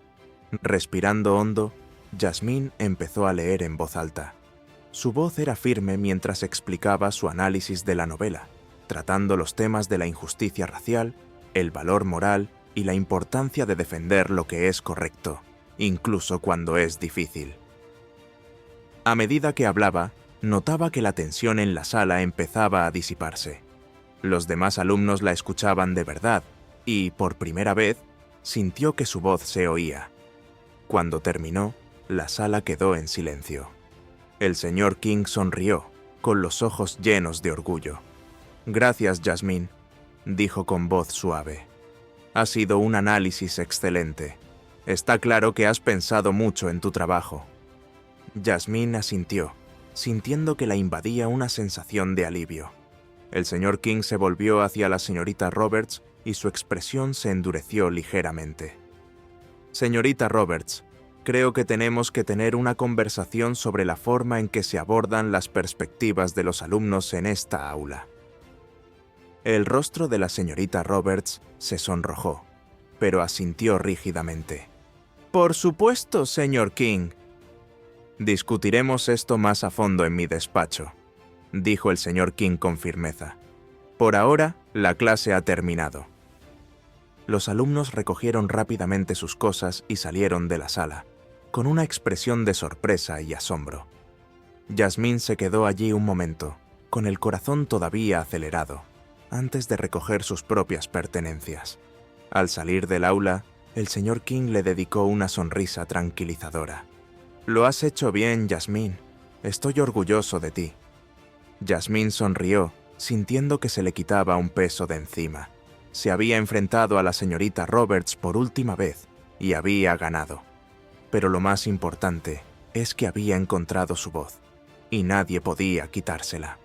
Respirando hondo, Yasmín empezó a leer en voz alta. Su voz era firme mientras explicaba su análisis de la novela, tratando los temas de la injusticia racial, el valor moral y la importancia de defender lo que es correcto, incluso cuando es difícil. A medida que hablaba, notaba que la tensión en la sala empezaba a disiparse. Los demás alumnos la escuchaban de verdad y, por primera vez, sintió que su voz se oía. Cuando terminó, la sala quedó en silencio. El señor King sonrió, con los ojos llenos de orgullo. «Gracias, Yasmín», dijo con voz suave. «Ha sido un análisis excelente. Está claro que has pensado mucho en tu trabajo». Jasmine asintió, sintiendo que la invadía una sensación de alivio. El señor King se volvió hacia la señorita Roberts y su expresión se endureció ligeramente. Señorita Roberts, creo que tenemos que tener una conversación sobre la forma en que se abordan las perspectivas de los alumnos en esta aula. El rostro de la señorita Roberts se sonrojó, pero asintió rígidamente. Por supuesto, señor King. Discutiremos esto más a fondo en mi despacho, dijo el señor King con firmeza. Por ahora, la clase ha terminado. Los alumnos recogieron rápidamente sus cosas y salieron de la sala, con una expresión de sorpresa y asombro. Jasmine se quedó allí un momento, con el corazón todavía acelerado, antes de recoger sus propias pertenencias. Al salir del aula, el señor King le dedicó una sonrisa tranquilizadora. «Lo has hecho bien, Jasmine. Estoy orgulloso de ti». Jasmine sonrió, sintiendo que se le quitaba un peso de encima. Se había enfrentado a la señorita Roberts por última vez y había ganado. Pero lo más importante es que había encontrado su voz, y nadie podía quitársela.